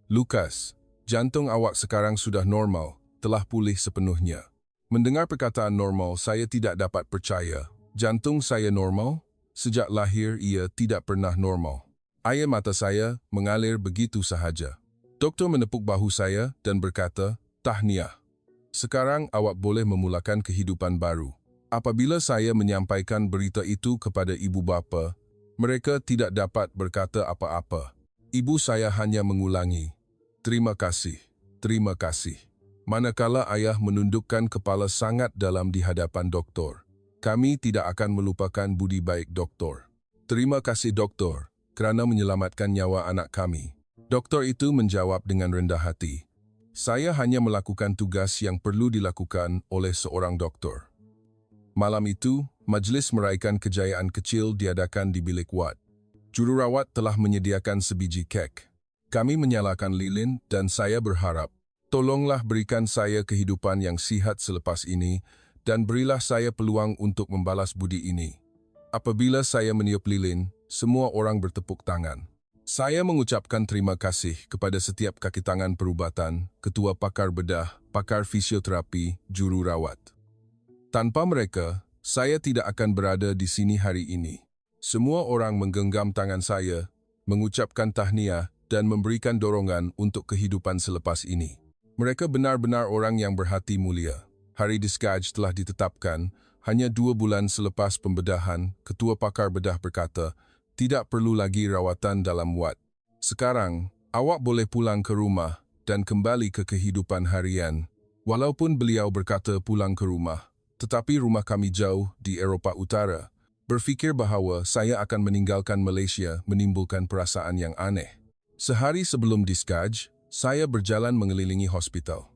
"Lukas, jantung awak sekarang sudah normal, telah pulih sepenuhnya." Mendengar perkataan normal, saya tidak dapat percaya. Jantung saya normal? Sejak lahir ia tidak pernah normal. Air mata saya mengalir begitu sahaja. Doktor menepuk bahu saya dan berkata, "Tahniah. Sekarang awak boleh memulakan kehidupan baru." Apabila saya menyampaikan berita itu kepada ibu bapa, mereka tidak dapat berkata apa-apa. Ibu saya hanya mengulangi, "Terima kasih, terima kasih." Manakala ayah menundukkan kepala sangat dalam di hadapan doktor. "Kami tidak akan melupakan budi baik doktor. Terima kasih doktor kerana menyelamatkan nyawa anak kami." Doktor itu menjawab dengan rendah hati, "Saya hanya melakukan tugas yang perlu dilakukan oleh seorang doktor." Malam itu, majlis meraihkan kejayaan kecil diadakan di bilik wad. Jururawat telah menyediakan sebiji kek. Kami menyalakan lilin dan saya berharap, "Tolonglah berikan saya kehidupan yang sihat selepas ini dan berilah saya peluang untuk membalas budi ini." Apabila saya meniup lilin, semua orang bertepuk tangan. Saya mengucapkan terima kasih kepada setiap kaki tangan perubatan, ketua pakar bedah, pakar fisioterapi, jururawat. Tanpa mereka, saya tidak akan berada di sini hari ini. Semua orang menggenggam tangan saya, mengucapkan tahniah dan memberikan dorongan untuk kehidupan selepas ini. Mereka benar-benar orang yang berhati mulia. Hari discharge telah ditetapkan. Hanya 2 bulan selepas pembedahan, Ketua Pakar Bedah berkata, "Tidak perlu lagi rawatan dalam wad. Sekarang, awak boleh pulang ke rumah dan kembali ke kehidupan harian." Walaupun beliau berkata pulang ke rumah, tetapi rumah kami jauh di Eropah Utara. Berfikir bahawa saya akan meninggalkan Malaysia menimbulkan perasaan yang aneh. Sehari sebelum discharge, saya berjalan mengelilingi hospital.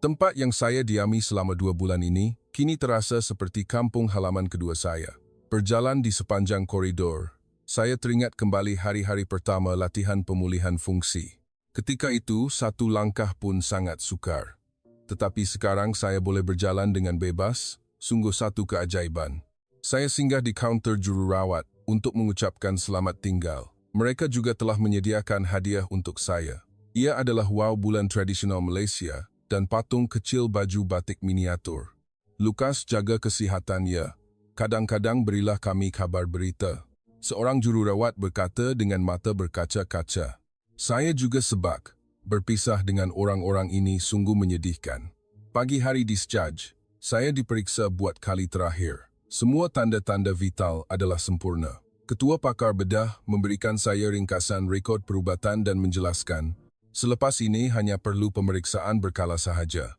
Tempat yang saya diami selama 2 bulan ini, kini terasa seperti kampung halaman kedua saya. Berjalan di sepanjang koridor, saya teringat kembali hari-hari pertama latihan pemulihan fungsi. Ketika itu, satu langkah pun sangat sukar. Tetapi sekarang saya boleh berjalan dengan bebas, sungguh satu keajaiban. Saya singgah di kaunter jururawat untuk mengucapkan selamat tinggal. Mereka juga telah menyediakan hadiah untuk saya. Ia adalah wow bulan tradisional Malaysia dan patung kecil baju batik miniatur. "Lukas, jaga kesihatan ya. Kadang-kadang berilah kami kabar berita." Seorang jururawat berkata dengan mata berkaca-kaca. Saya juga sebak. Berpisah dengan orang-orang ini sungguh menyedihkan. Pagi hari discharge, saya diperiksa buat kali terakhir. Semua tanda-tanda vital adalah sempurna. Ketua Pakar Bedah memberikan saya ringkasan rekod perubatan dan menjelaskan, selepas ini hanya perlu pemeriksaan berkala sahaja.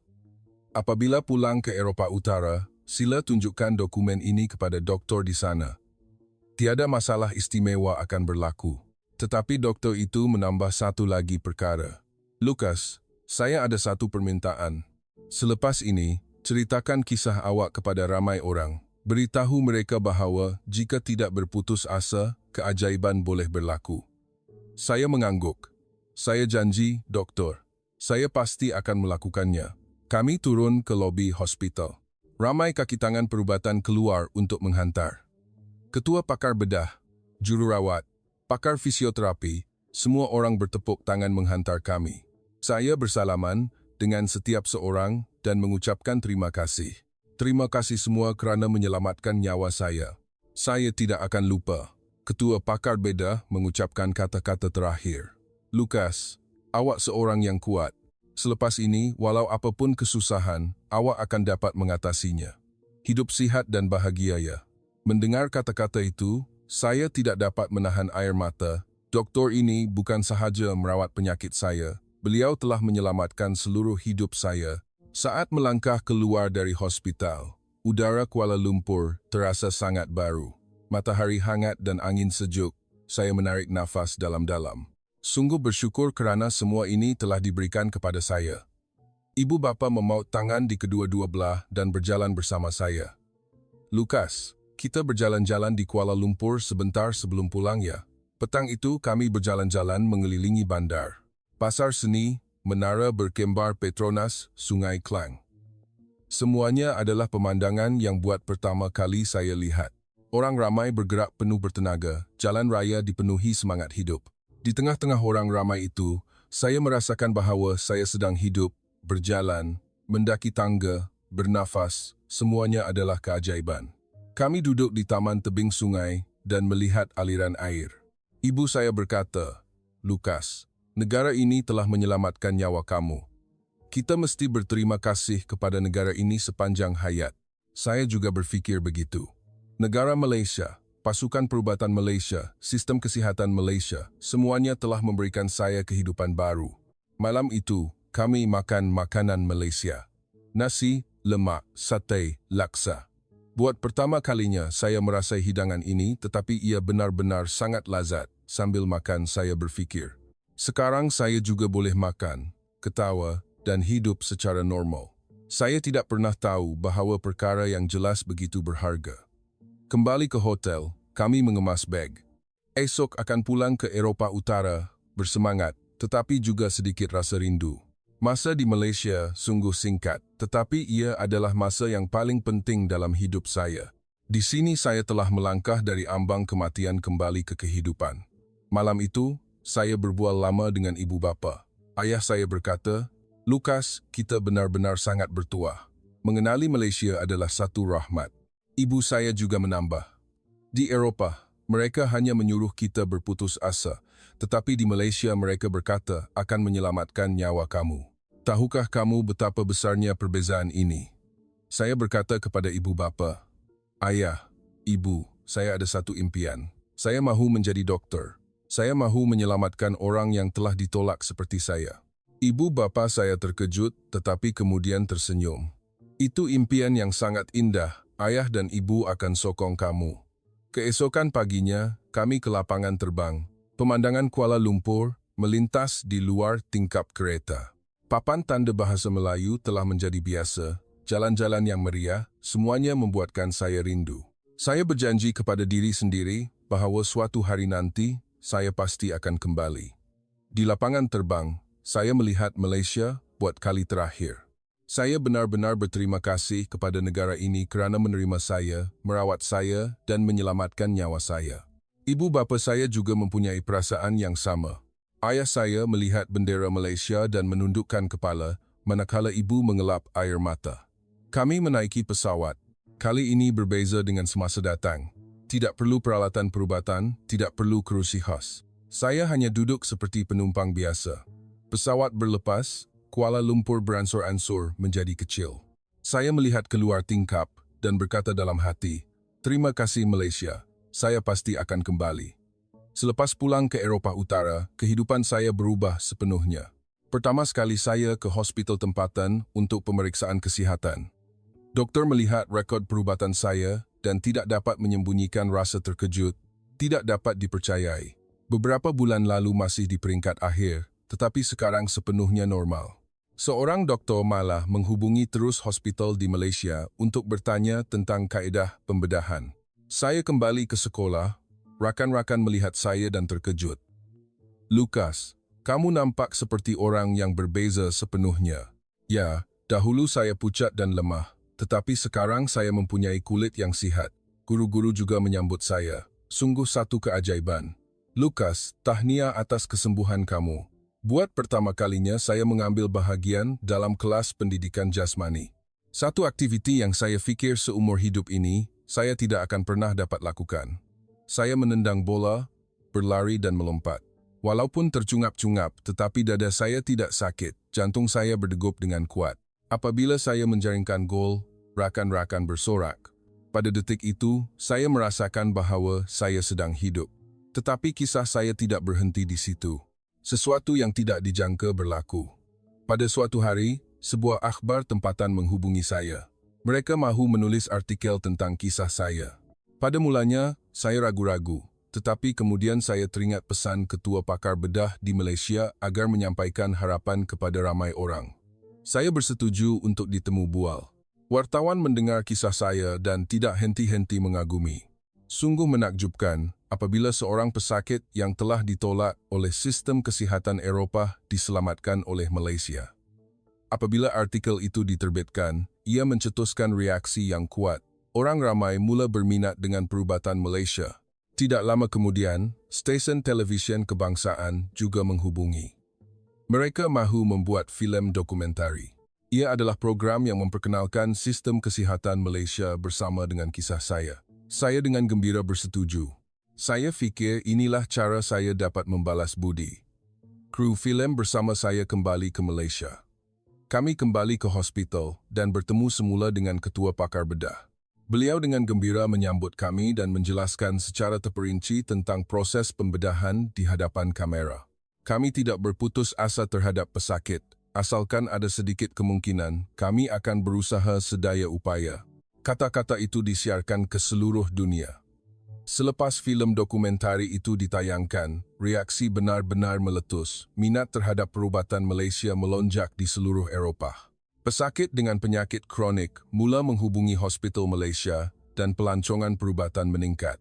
Apabila pulang ke Eropah Utara, sila tunjukkan dokumen ini kepada doktor di sana. Tiada masalah istimewa akan berlaku. Tetapi doktor itu menambah satu lagi perkara. "Lukas, saya ada satu permintaan. Selepas ini, ceritakan kisah awak kepada ramai orang. Beritahu mereka bahawa jika tidak berputus asa, keajaiban boleh berlaku." Saya mengangguk. "Saya janji, doktor. Saya pasti akan melakukannya." Kami turun ke lobi hospital. Ramai kaki tangan perubatan keluar untuk menghantar. Ketua Pakar Bedah, jururawat, pakar fisioterapi, semua orang bertepuk tangan menghantar kami. Saya bersalaman dengan setiap seorang dan mengucapkan terima kasih. Terima kasih semua kerana menyelamatkan nyawa saya. Saya tidak akan lupa. Ketua pakar bedah mengucapkan kata-kata terakhir. Lukas, awak seorang yang kuat. Selepas ini, walau apapun kesusahan, awak akan dapat mengatasinya. Hidup sihat dan bahagia ya. Mendengar kata-kata itu, saya tidak dapat menahan air mata. Doktor ini bukan sahaja merawat penyakit saya, beliau telah menyelamatkan seluruh hidup saya. Saat melangkah keluar dari hospital, udara Kuala Lumpur terasa sangat baru. Matahari hangat dan angin sejuk, saya menarik nafas dalam-dalam. Sungguh bersyukur kerana semua ini telah diberikan kepada saya. Ibu bapa memaut tangan di kedua-dua belah dan berjalan bersama saya. Lukas, kita berjalan-jalan di Kuala Lumpur sebentar sebelum pulang ya. Petang itu kami berjalan-jalan mengelilingi bandar, pasar seni, menara berkembar Petronas, Sungai Klang. Semuanya adalah pemandangan yang buat pertama kali saya lihat. Orang ramai bergerak penuh bertenaga, jalan raya dipenuhi semangat hidup. Di tengah-tengah orang ramai itu, saya merasakan bahawa saya sedang hidup, berjalan, mendaki tangga, bernafas, semuanya adalah keajaiban. Kami duduk di taman tebing sungai dan melihat aliran air. Ibu saya berkata, Lukas, negara ini telah menyelamatkan nyawa kamu. Kita mesti berterima kasih kepada negara ini sepanjang hayat. Saya juga berfikir begitu. Negara Malaysia, Pasukan Perubatan Malaysia, Sistem Kesihatan Malaysia, semuanya telah memberikan saya kehidupan baru. Malam itu, kami makan makanan Malaysia. Nasi, lemak, sate, laksa. Buat pertama kalinya saya merasai hidangan ini, tetapi ia benar-benar sangat lazat. Sambil makan saya berfikir, sekarang saya juga boleh makan, ketawa, dan hidup secara normal. Saya tidak pernah tahu bahawa perkara yang jelas begitu berharga. Kembali ke hotel, kami mengemas beg. Esok akan pulang ke Eropah Utara, bersemangat, tetapi juga sedikit rasa rindu. Masa di Malaysia sungguh singkat, tetapi ia adalah masa yang paling penting dalam hidup saya. Di sini saya telah melangkah dari ambang kematian kembali ke kehidupan. Malam itu, saya berbual lama dengan ibu bapa. Ayah saya berkata, Lukas, kita benar-benar sangat bertuah. Mengenali Malaysia adalah satu rahmat. Ibu saya juga menambah. Di Eropah, mereka hanya menyuruh kita berputus asa, tetapi di Malaysia mereka berkata akan menyelamatkan nyawa kamu. Tahukah kamu betapa besarnya perbezaan ini? Saya berkata kepada ibu bapa, Ayah, Ibu, saya ada satu impian. Saya mahu menjadi doktor. Saya mahu menyelamatkan orang yang telah ditolak seperti saya. Ibu bapa saya terkejut, tetapi kemudian tersenyum. Itu impian yang sangat indah. Ayah dan ibu akan sokong kamu. Keesokan paginya, kami ke lapangan terbang. Pemandangan Kuala Lumpur melintas di luar tingkap kereta. Papan tanda bahasa Melayu telah menjadi biasa. Jalan-jalan yang meriah, semuanya membuatkan saya rindu. Saya berjanji kepada diri sendiri bahawa suatu hari nanti, saya pasti akan kembali. Di lapangan terbang, saya melihat Malaysia buat kali terakhir. Saya benar-benar berterima kasih kepada negara ini kerana menerima saya, merawat saya, dan menyelamatkan nyawa saya. Ibu bapa saya juga mempunyai perasaan yang sama. Ayah saya melihat bendera Malaysia dan menundukkan kepala, manakala ibu mengelap air mata. Kami menaiki pesawat. Kali ini berbeza dengan semasa datang. Tidak perlu peralatan perubatan, tidak perlu kerusi khas. Saya hanya duduk seperti penumpang biasa. Pesawat berlepas, Kuala Lumpur beransur-ansur menjadi kecil. Saya melihat keluar tingkap dan berkata dalam hati, terima kasih Malaysia, saya pasti akan kembali. Selepas pulang ke Eropah Utara, kehidupan saya berubah sepenuhnya. Pertama sekali saya ke hospital tempatan untuk pemeriksaan kesihatan. Doktor melihat rekod perubatan saya dan tidak dapat menyembunyikan rasa terkejut, tidak dapat dipercayai. Beberapa bulan lalu masih di peringkat akhir, tetapi sekarang sepenuhnya normal. Seorang doktor malah menghubungi terus hospital di Malaysia untuk bertanya tentang kaedah pembedahan. Saya kembali ke sekolah, rakan-rakan melihat saya dan terkejut. Lukas, kamu nampak seperti orang yang berbeza sepenuhnya. Ya, dahulu saya pucat dan lemah, tetapi sekarang saya mempunyai kulit yang sihat. Guru-guru juga menyambut saya. Sungguh satu keajaiban. Lukas, tahniah atas kesembuhan kamu. Buat pertama kalinya saya mengambil bahagian dalam kelas pendidikan jasmani. Satu aktiviti yang saya fikir seumur hidup ini, saya tidak akan pernah dapat lakukan. Saya menendang bola, berlari dan melompat. Walaupun tercungap-cungap, tetapi dada saya tidak sakit, jantung saya berdegup dengan kuat. Apabila saya menjaringkan gol, rakan-rakan bersorak. Pada detik itu, saya merasakan bahwa saya sedang hidup. Tetapi kisah saya tidak berhenti di situ. Sesuatu yang tidak dijangka berlaku. Pada suatu hari, sebuah akhbar tempatan menghubungi saya. Mereka mahu menulis artikel tentang kisah saya. Pada mulanya, saya ragu-ragu. Tetapi kemudian saya teringat pesan ketua pakar bedah di Malaysia agar menyampaikan harapan kepada ramai orang. Saya bersetuju untuk ditemu bual. Wartawan mendengar kisah saya dan tidak henti-henti mengagumi. Sungguh menakjubkan apabila seorang pesakit yang telah ditolak oleh sistem kesihatan Eropah diselamatkan oleh Malaysia. Apabila artikel itu diterbitkan, ia mencetuskan reaksi yang kuat. Orang ramai mula berminat dengan perubatan Malaysia. Tidak lama kemudian, stesen televisyen kebangsaan juga menghubungi. Mereka mahu membuat filem dokumentari. Ia adalah program yang memperkenalkan sistem kesihatan Malaysia bersama dengan kisah saya. Saya dengan gembira bersetuju. Saya fikir inilah cara saya dapat membalas budi. Kru filem bersama saya kembali ke Malaysia. Kami kembali ke hospital dan bertemu semula dengan ketua pakar bedah. Beliau dengan gembira menyambut kami dan menjelaskan secara terperinci tentang proses pembedahan di hadapan kamera. Kami tidak berputus asa terhadap pesakit. Asalkan ada sedikit kemungkinan, kami akan berusaha sedaya upaya. Kata-kata itu disiarkan ke seluruh dunia. Selepas filem dokumentari itu ditayangkan, reaksi benar-benar meletus. Minat terhadap perubatan Malaysia melonjak di seluruh Eropah. Pesakit dengan penyakit kronik mula menghubungi Hospital Malaysia dan pelancongan perubatan meningkat.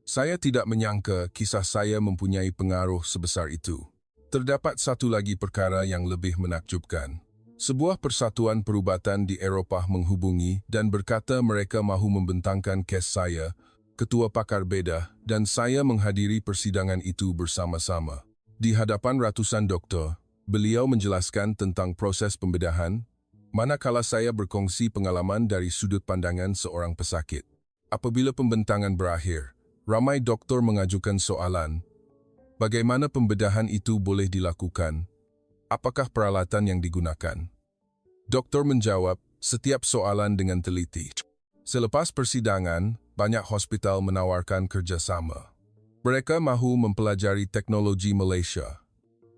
Saya tidak menyangka kisah saya mempunyai pengaruh sebesar itu. Terdapat satu lagi perkara yang lebih menakjubkan. Sebuah persatuan perubatan di Eropah menghubungi dan berkata mereka mahu membentangkan kes saya, ketua pakar bedah, dan saya menghadiri persidangan itu bersama-sama. Di hadapan ratusan doktor, beliau menjelaskan tentang proses pembedahan, manakala saya berkongsi pengalaman dari sudut pandangan seorang pesakit. Apabila pembentangan berakhir, ramai doktor mengajukan soalan, bagaimana pembedahan itu boleh dilakukan? Apakah peralatan yang digunakan? Doktor menjawab setiap soalan dengan teliti. Selepas persidangan, banyak hospital menawarkan kerjasama. Mereka mahu mempelajari teknologi Malaysia.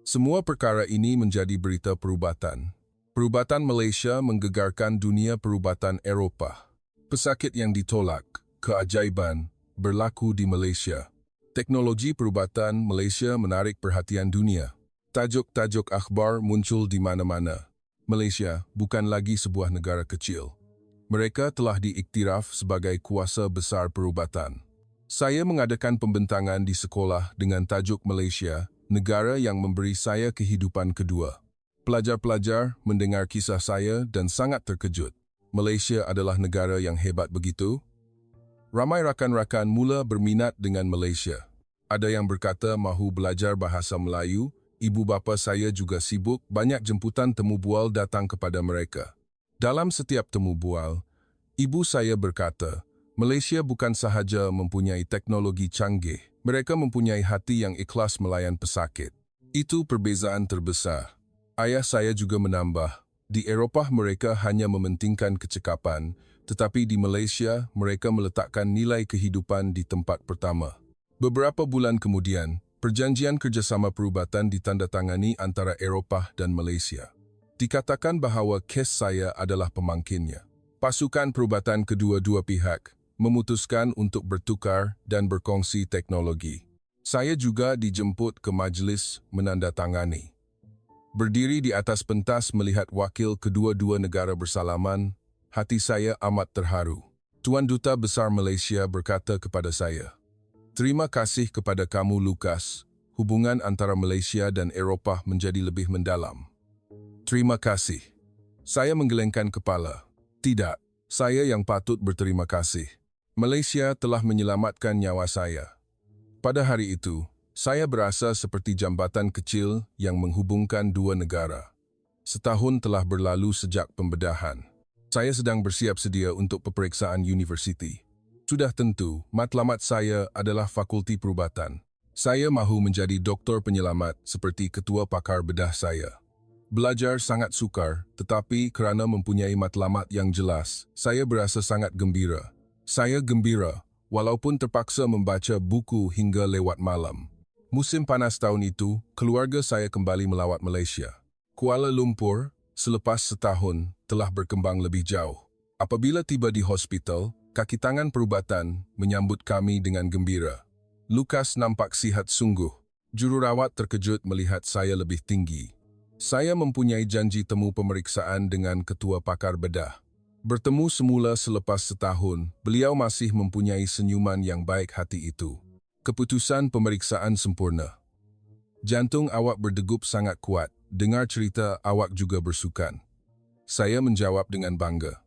Semua perkara ini menjadi berita perubatan. Perubatan Malaysia menggegarkan dunia perubatan Eropah. Pesakit yang ditolak, keajaiban, berlaku di Malaysia. Teknologi perubatan Malaysia menarik perhatian dunia. Tajuk-tajuk akhbar muncul di mana-mana. Malaysia bukan lagi sebuah negara kecil. Mereka telah diiktiraf sebagai kuasa besar perubatan. Saya mengadakan pembentangan di sekolah dengan tajuk Malaysia, negara yang memberi saya kehidupan kedua. Pelajar-pelajar mendengar kisah saya dan sangat terkejut. Malaysia adalah negara yang hebat begitu? Ramai rakan-rakan mula berminat dengan Malaysia. Ada yang berkata mahu belajar bahasa Melayu. Ibu bapa saya juga sibuk, banyak jemputan temu bual datang kepada mereka. Dalam setiap temu bual, ibu saya berkata, Malaysia bukan sahaja mempunyai teknologi canggih, mereka mempunyai hati yang ikhlas melayan pesakit. Itu perbezaan terbesar. Ayah saya juga menambah, di Eropah mereka hanya mementingkan kecekapan, tetapi di Malaysia mereka meletakkan nilai kehidupan di tempat pertama. Beberapa bulan kemudian, perjanjian kerjasama perubatan ditandatangani antara Eropah dan Malaysia. Dikatakan bahawa kes saya adalah pemangkinnya. Pasukan perubatan kedua-dua pihak memutuskan untuk bertukar dan berkongsi teknologi. Saya juga dijemput ke majlis menandatangani. Berdiri di atas pentas melihat wakil kedua-dua negara bersalaman, hati saya amat terharu. Tuan Duta Besar Malaysia berkata kepada saya, "Terima kasih kepada kamu, Lukas. Hubungan antara Malaysia dan Eropah menjadi lebih mendalam." Terima kasih. Saya menggelengkan kepala. Tidak, saya yang patut berterima kasih. Malaysia telah menyelamatkan nyawa saya. Pada hari itu, saya berasa seperti jambatan kecil yang menghubungkan dua negara. Setahun telah berlalu sejak pembedahan. Saya sedang bersiap sedia untuk peperiksaan universiti. Sudah tentu, matlamat saya adalah Fakulti Perubatan. Saya mahu menjadi doktor penyelamat seperti ketua pakar bedah saya. Belajar sangat sukar, tetapi kerana mempunyai matlamat yang jelas, saya berasa sangat gembira. Saya gembira, walaupun terpaksa membaca buku hingga lewat malam. Musim panas tahun itu, keluarga saya kembali melawat Malaysia. Kuala Lumpur, selepas setahun, telah berkembang lebih jauh. Apabila tiba di hospital, kaki tangan perubatan menyambut kami dengan gembira. Lukas nampak sihat sungguh. Jururawat terkejut melihat saya lebih tinggi. Saya mempunyai janji temu pemeriksaan dengan ketua pakar bedah. Bertemu semula selepas setahun, beliau masih mempunyai senyuman yang baik hati itu. Keputusan pemeriksaan sempurna. Jantung awak berdegup sangat kuat. Dengar cerita awak juga bersukan. Saya menjawab dengan bangga.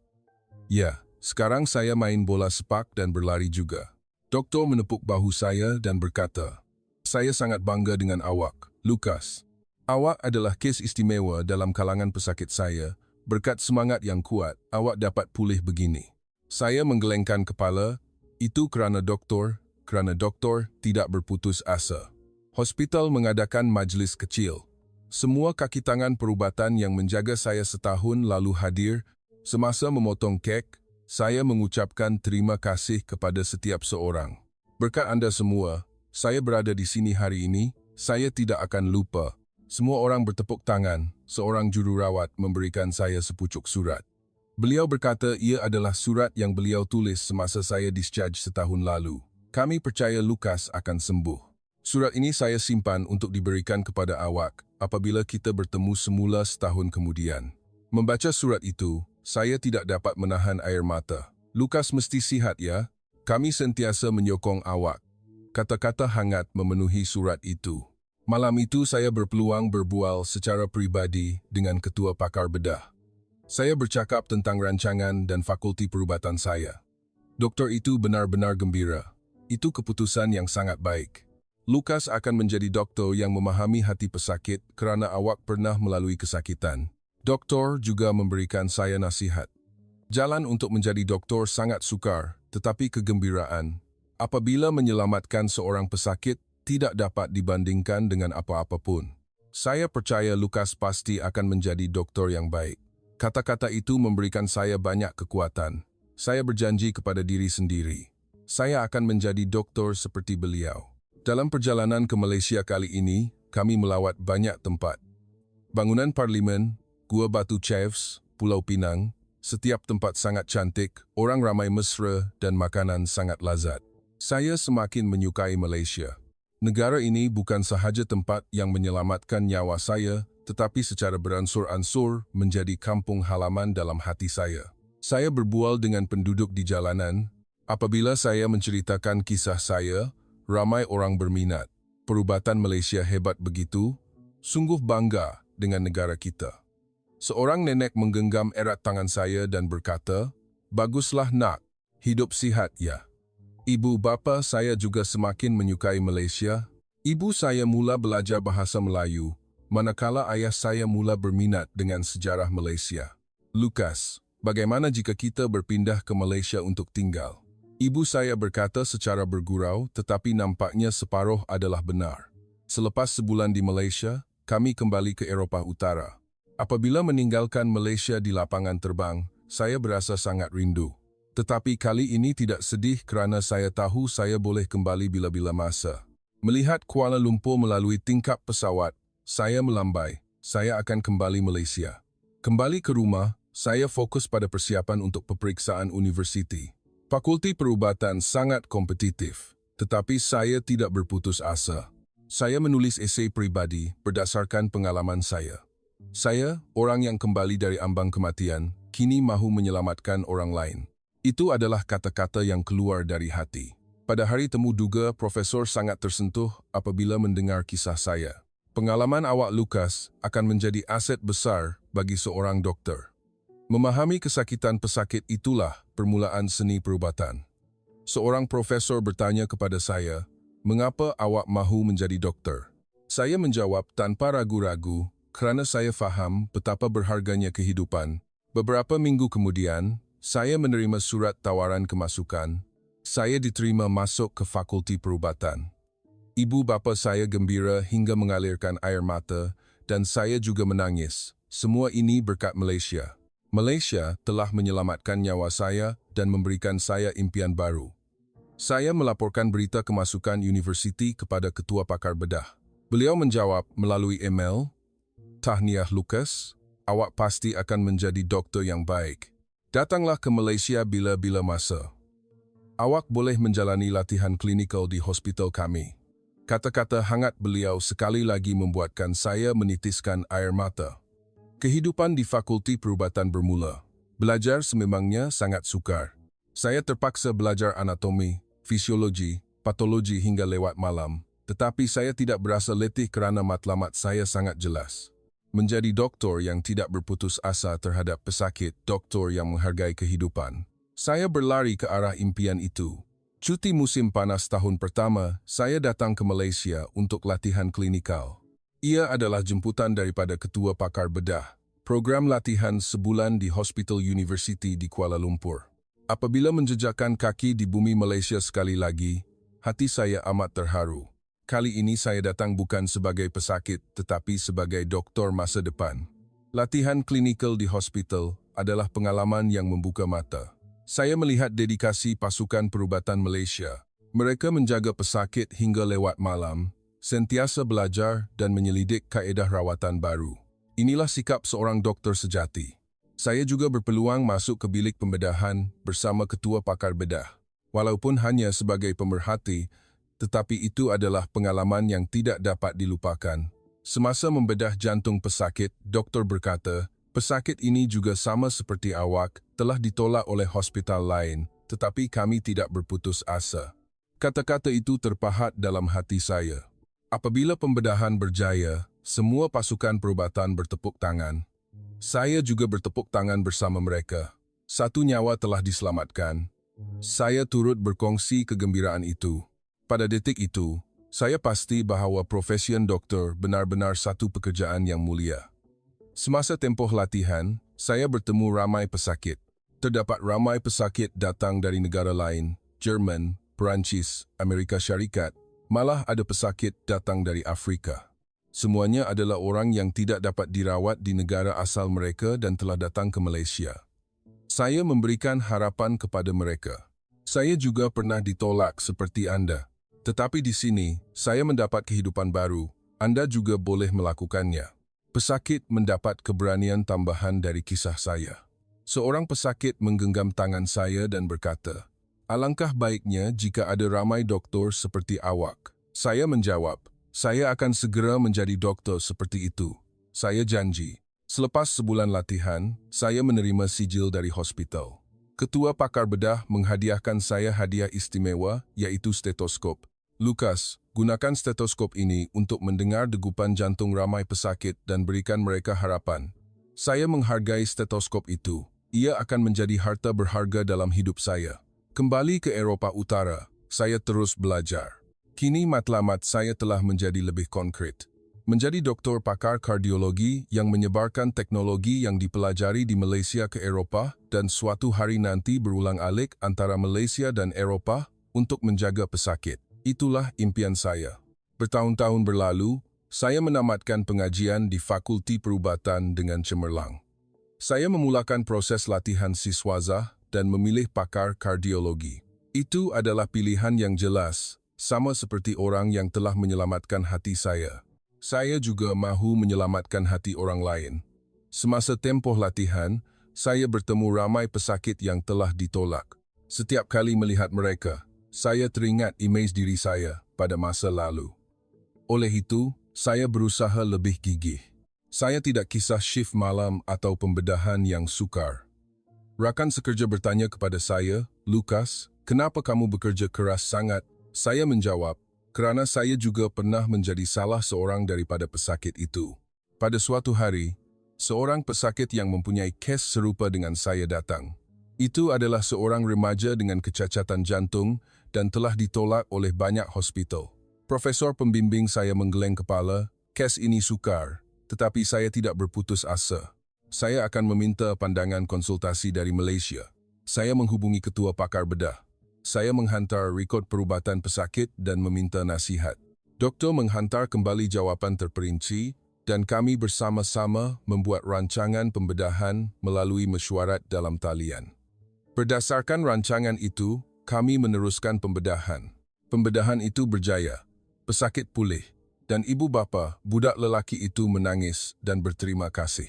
Ya, sekarang saya main bola sepak dan berlari juga. Doktor menepuk bahu saya dan berkata, saya sangat bangga dengan awak, Lukas. Awak adalah kes istimewa dalam kalangan pesakit saya. Berkat semangat yang kuat, awak dapat pulih begini. Saya menggelengkan kepala, itu kerana doktor tidak berputus asa. Hospital mengadakan majlis kecil. Semua kaki tangan perubatan yang menjaga saya setahun lalu hadir. Semasa memotong kek, saya mengucapkan terima kasih kepada setiap seorang. Berkat anda semua, saya berada di sini hari ini, saya tidak akan lupa. Semua orang bertepuk tangan, seorang jururawat memberikan saya sepucuk surat. Beliau berkata ia adalah surat yang beliau tulis semasa saya discharge setahun lalu. Kami percaya Lukas akan sembuh. Surat ini saya simpan untuk diberikan kepada awak apabila kita bertemu semula setahun kemudian. Membaca surat itu, saya tidak dapat menahan air mata. Lukas mesti sihat ya, kami sentiasa menyokong awak. Kata-kata hangat memenuhi surat itu. Malam itu saya berpeluang berbual secara pribadi dengan ketua pakar bedah. Saya bercakap tentang rancangan dan fakulti perubatan saya. Doktor itu benar-benar gembira. Itu keputusan yang sangat baik. Lukas akan menjadi doktor yang memahami hati pesakit kerana awak pernah melalui kesakitan. Doktor juga memberikan saya nasihat. Jalan untuk menjadi doktor sangat sukar, tetapi kegembiraan apabila menyelamatkan seorang pesakit tidak dapat dibandingkan dengan apa-apa pun. Saya percaya Lukas pasti akan menjadi doktor yang baik. Kata-kata itu memberikan saya banyak kekuatan. Saya berjanji kepada diri sendiri. Saya akan menjadi doktor seperti beliau. Dalam perjalanan ke Malaysia kali ini, kami melawat banyak tempat. Bangunan Parlimen, Gua Batu Caves, Pulau Pinang, setiap tempat sangat cantik, orang ramai mesra dan makanan sangat lazat. Saya semakin menyukai Malaysia. Negara ini bukan sahaja tempat yang menyelamatkan nyawa saya, tetapi secara beransur-ansur menjadi kampung halaman dalam hati saya. Saya berbual dengan penduduk di jalanan. Apabila saya menceritakan kisah saya, ramai orang berminat. Perubatan Malaysia hebat begitu, sungguh bangga dengan negara kita. Seorang nenek menggenggam erat tangan saya dan berkata, baguslah nak, hidup sihat ya. Ibu bapa saya juga semakin menyukai Malaysia. Ibu saya mula belajar bahasa Melayu, manakala ayah saya mula berminat dengan sejarah Malaysia. Lukas, bagaimana jika kita berpindah ke Malaysia untuk tinggal? Ibu saya berkata secara bergurau, tetapi nampaknya separuh adalah benar. Selepas sebulan di Malaysia, kami kembali ke Eropah Utara. Apabila meninggalkan Malaysia di lapangan terbang, saya berasa sangat rindu. Tetapi kali ini tidak sedih kerana saya tahu saya boleh kembali bila-bila masa. Melihat Kuala Lumpur melalui tingkap pesawat, saya melambai. Saya akan kembali Malaysia. Kembali ke rumah, saya fokus pada persiapan untuk peperiksaan universiti. Fakulti Perubatan sangat kompetitif, tetapi saya tidak berputus asa. Saya menulis esei pribadi berdasarkan pengalaman saya. Saya, orang yang kembali dari ambang kematian, kini mahu menyelamatkan orang lain. Itu adalah kata-kata yang keluar dari hati. Pada hari temu duga, Profesor sangat tersentuh apabila mendengar kisah saya. Pengalaman awak Lukas akan menjadi aset besar bagi seorang doktor. Memahami kesakitan pesakit itulah permulaan seni perubatan. Seorang profesor bertanya kepada saya, mengapa awak mahu menjadi doktor? Saya menjawab tanpa ragu-ragu, kerana saya faham betapa berharganya kehidupan Beberapa minggu kemudian, saya menerima surat tawaran kemasukan. Saya diterima masuk ke Fakulti Perubatan. Ibu bapa saya gembira hingga mengalirkan air mata dan saya juga menangis. Semua ini berkat Malaysia. Malaysia telah menyelamatkan nyawa saya dan memberikan saya impian baru. Saya melaporkan berita kemasukan universiti kepada Ketua Pakar Bedah. Beliau menjawab melalui email, "Tahniah Lucas, awak pasti akan menjadi doktor yang baik. Datanglah ke Malaysia bila-bila masa. Awak boleh menjalani latihan klinikal di hospital kami." Kata-kata hangat beliau sekali lagi membuatkan saya menitiskan air mata. Kehidupan di Fakulti Perubatan bermula. Belajar sememangnya sangat sukar. Saya terpaksa belajar anatomi, fisiologi, patologi hingga lewat malam. Tetapi saya tidak berasa letih kerana matlamat saya sangat jelas. Menjadi doktor yang tidak berputus asa terhadap pesakit, doktor yang menghargai kehidupan. Saya berlari ke arah impian itu. Cuti musim panas tahun pertama, saya datang ke Malaysia untuk latihan klinikal. Ia adalah jemputan daripada Ketua Pakar Bedah, program latihan sebulan di Hospital University di Kuala Lumpur. Apabila menjejakkan kaki di bumi Malaysia sekali lagi, hati saya amat terharu. Kali ini saya datang bukan sebagai pesakit, tetapi sebagai doktor masa depan. Latihan klinikal di hospital adalah pengalaman yang membuka mata. Saya melihat dedikasi pasukan perubatan Malaysia. Mereka menjaga pesakit hingga lewat malam, sentiasa belajar dan menyelidik kaedah rawatan baru. Inilah sikap seorang doktor sejati. Saya juga berpeluang masuk ke bilik pembedahan bersama Ketua Pakar Bedah. Walaupun hanya sebagai pemerhati, tetapi itu adalah pengalaman yang tidak dapat dilupakan. Semasa membedah jantung pesakit, doktor berkata, "Pesakit ini juga sama seperti awak, telah ditolak oleh hospital lain, tetapi kami tidak berputus asa." Kata-kata itu terpahat dalam hati saya. Apabila pembedahan berjaya, semua pasukan perubatan bertepuk tangan. Saya juga bertepuk tangan bersama mereka. Satu nyawa telah diselamatkan. Saya turut berkongsi kegembiraan itu. Pada detik itu, saya pasti bahawa profesi doktor benar-benar satu pekerjaan yang mulia. Semasa tempoh latihan, saya bertemu ramai pesakit. Terdapat ramai pesakit datang dari negara lain, Jerman, Perancis, Amerika Syarikat, malah ada pesakit datang dari Afrika. Semuanya adalah orang yang tidak dapat dirawat di negara asal mereka dan telah datang ke Malaysia. Saya memberikan harapan kepada mereka. Saya juga pernah ditolak seperti Anda. Tetapi di sini, saya mendapat kehidupan baru. Anda juga boleh melakukannya. Pesakit mendapat keberanian tambahan dari kisah saya. Seorang pesakit menggenggam tangan saya dan berkata, "Alangkah baiknya jika ada ramai doktor seperti awak." Saya menjawab, "Saya akan segera menjadi doktor seperti itu. Saya janji." Selepas sebulan latihan, saya menerima sijil dari hospital. Ketua Pakar Bedah menghadiahkan saya hadiah istimewa, yaitu stetoskop. "Lucas, gunakan stetoskop ini untuk mendengar degupan jantung ramai pesakit dan berikan mereka harapan." Saya menghargai stetoskop itu. Ia akan menjadi harta berharga dalam hidup saya. Kembali ke Eropah Utara, saya terus belajar. Kini matlamat saya telah menjadi lebih konkret. Menjadi doktor pakar kardiologi yang menyebarkan teknologi yang dipelajari di Malaysia ke Eropah dan suatu hari nanti berulang-alik antara Malaysia dan Eropah untuk menjaga pesakit. Itulah impian saya. Bertahun-tahun berlalu, saya menamatkan pengajian di Fakulti Perubatan dengan cemerlang. Saya memulakan proses latihan siswazah dan memilih pakar kardiologi. Itu adalah pilihan yang jelas, sama seperti orang yang telah menyelamatkan hati saya. Saya juga mahu menyelamatkan hati orang lain. Semasa tempoh latihan, saya bertemu ramai pesakit yang telah ditolak. Setiap kali melihat mereka, saya teringat imej diri saya pada masa lalu. Oleh itu, saya berusaha lebih gigih. Saya tidak kisah shift malam atau pembedahan yang sukar. Rakan sekerja bertanya kepada saya, "Lucas, kenapa kamu bekerja keras sangat?" Saya menjawab, "Kerana saya juga pernah menjadi salah seorang daripada pesakit itu." Pada suatu hari, seorang pesakit yang mempunyai kes serupa dengan saya datang. Itu adalah seorang remaja dengan kecacatan jantung dan telah ditolak oleh banyak hospital. Profesor pembimbing saya menggeleng kepala, "Kes ini sukar, tetapi saya tidak berputus asa." saya akan meminta pandangan konsultasi dari Malaysia. Saya menghubungi ketua pakar bedah. Saya menghantar rekod perubatan pesakit dan meminta nasihat. Doktor menghantar kembali jawapan terperinci dan kami bersama-sama membuat rancangan pembedahan melalui mesyuarat dalam talian. Berdasarkan rancangan itu, kami meneruskan pembedahan. Pembedahan itu berjaya, pesakit pulih, dan ibu bapa budak lelaki itu menangis dan berterima kasih.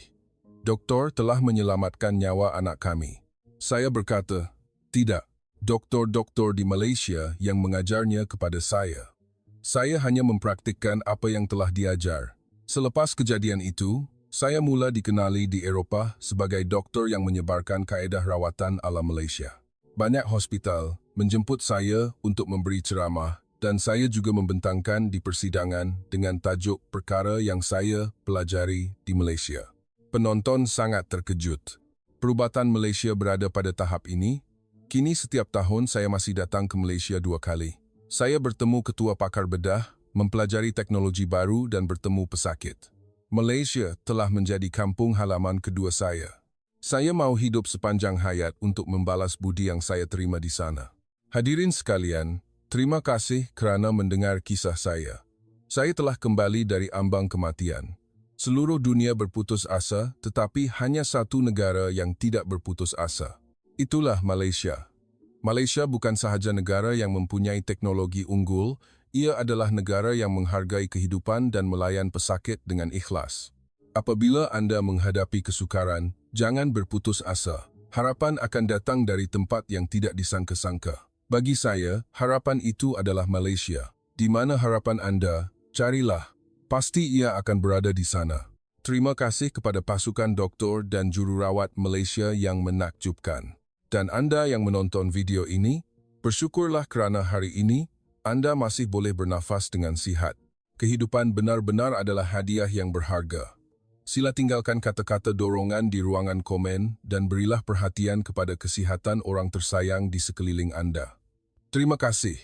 Doktor telah menyelamatkan nyawa anak kami. Saya berkata, tidak, doktor-doktor di Malaysia yang mengajarnya kepada saya. Saya hanya mempraktikkan apa yang telah diajar. Selepas kejadian itu, saya mula dikenali di Eropah sebagai doktor yang menyebarkan kaedah rawatan ala Malaysia. Banyak hospital menjemput saya untuk memberi ceramah dan saya juga membentangkan di persidangan dengan tajuk perkara yang saya pelajari di Malaysia. Penonton sangat terkejut. Perubatan Malaysia berada pada tahap ini. Kini setiap tahun saya masih datang ke Malaysia 2 kali. Saya bertemu ketua pakar bedah, mempelajari teknologi baru dan bertemu pesakit. Malaysia telah menjadi kampung halaman kedua saya. Saya mau hidup sepanjang hayat untuk membalas budi yang saya terima di sana. Hadirin sekalian, terima kasih kerana mendengar kisah saya. Saya telah kembali dari ambang kematian. Seluruh dunia berputus asa, tetapi hanya satu negara yang tidak berputus asa. Itulah Malaysia. Malaysia bukan sahaja negara yang mempunyai teknologi unggul, ia adalah negara yang menghargai kehidupan dan melayan pesakit dengan ikhlas. Apabila anda menghadapi kesukaran, jangan berputus asa. Harapan akan datang dari tempat yang tidak disangka-sangka. Bagi saya, harapan itu adalah Malaysia. Di mana harapan anda, carilah. Pasti ia akan berada di sana. Terima kasih kepada pasukan doktor dan jururawat Malaysia yang menakjubkan. Dan anda yang menonton video ini, bersyukurlah kerana hari ini, anda masih boleh bernafas dengan sihat. Kehidupan benar-benar adalah hadiah yang berharga. Sila tinggalkan kata-kata dorongan di ruangan komen dan berilah perhatian kepada kesihatan orang tersayang di sekeliling anda. Terima kasih.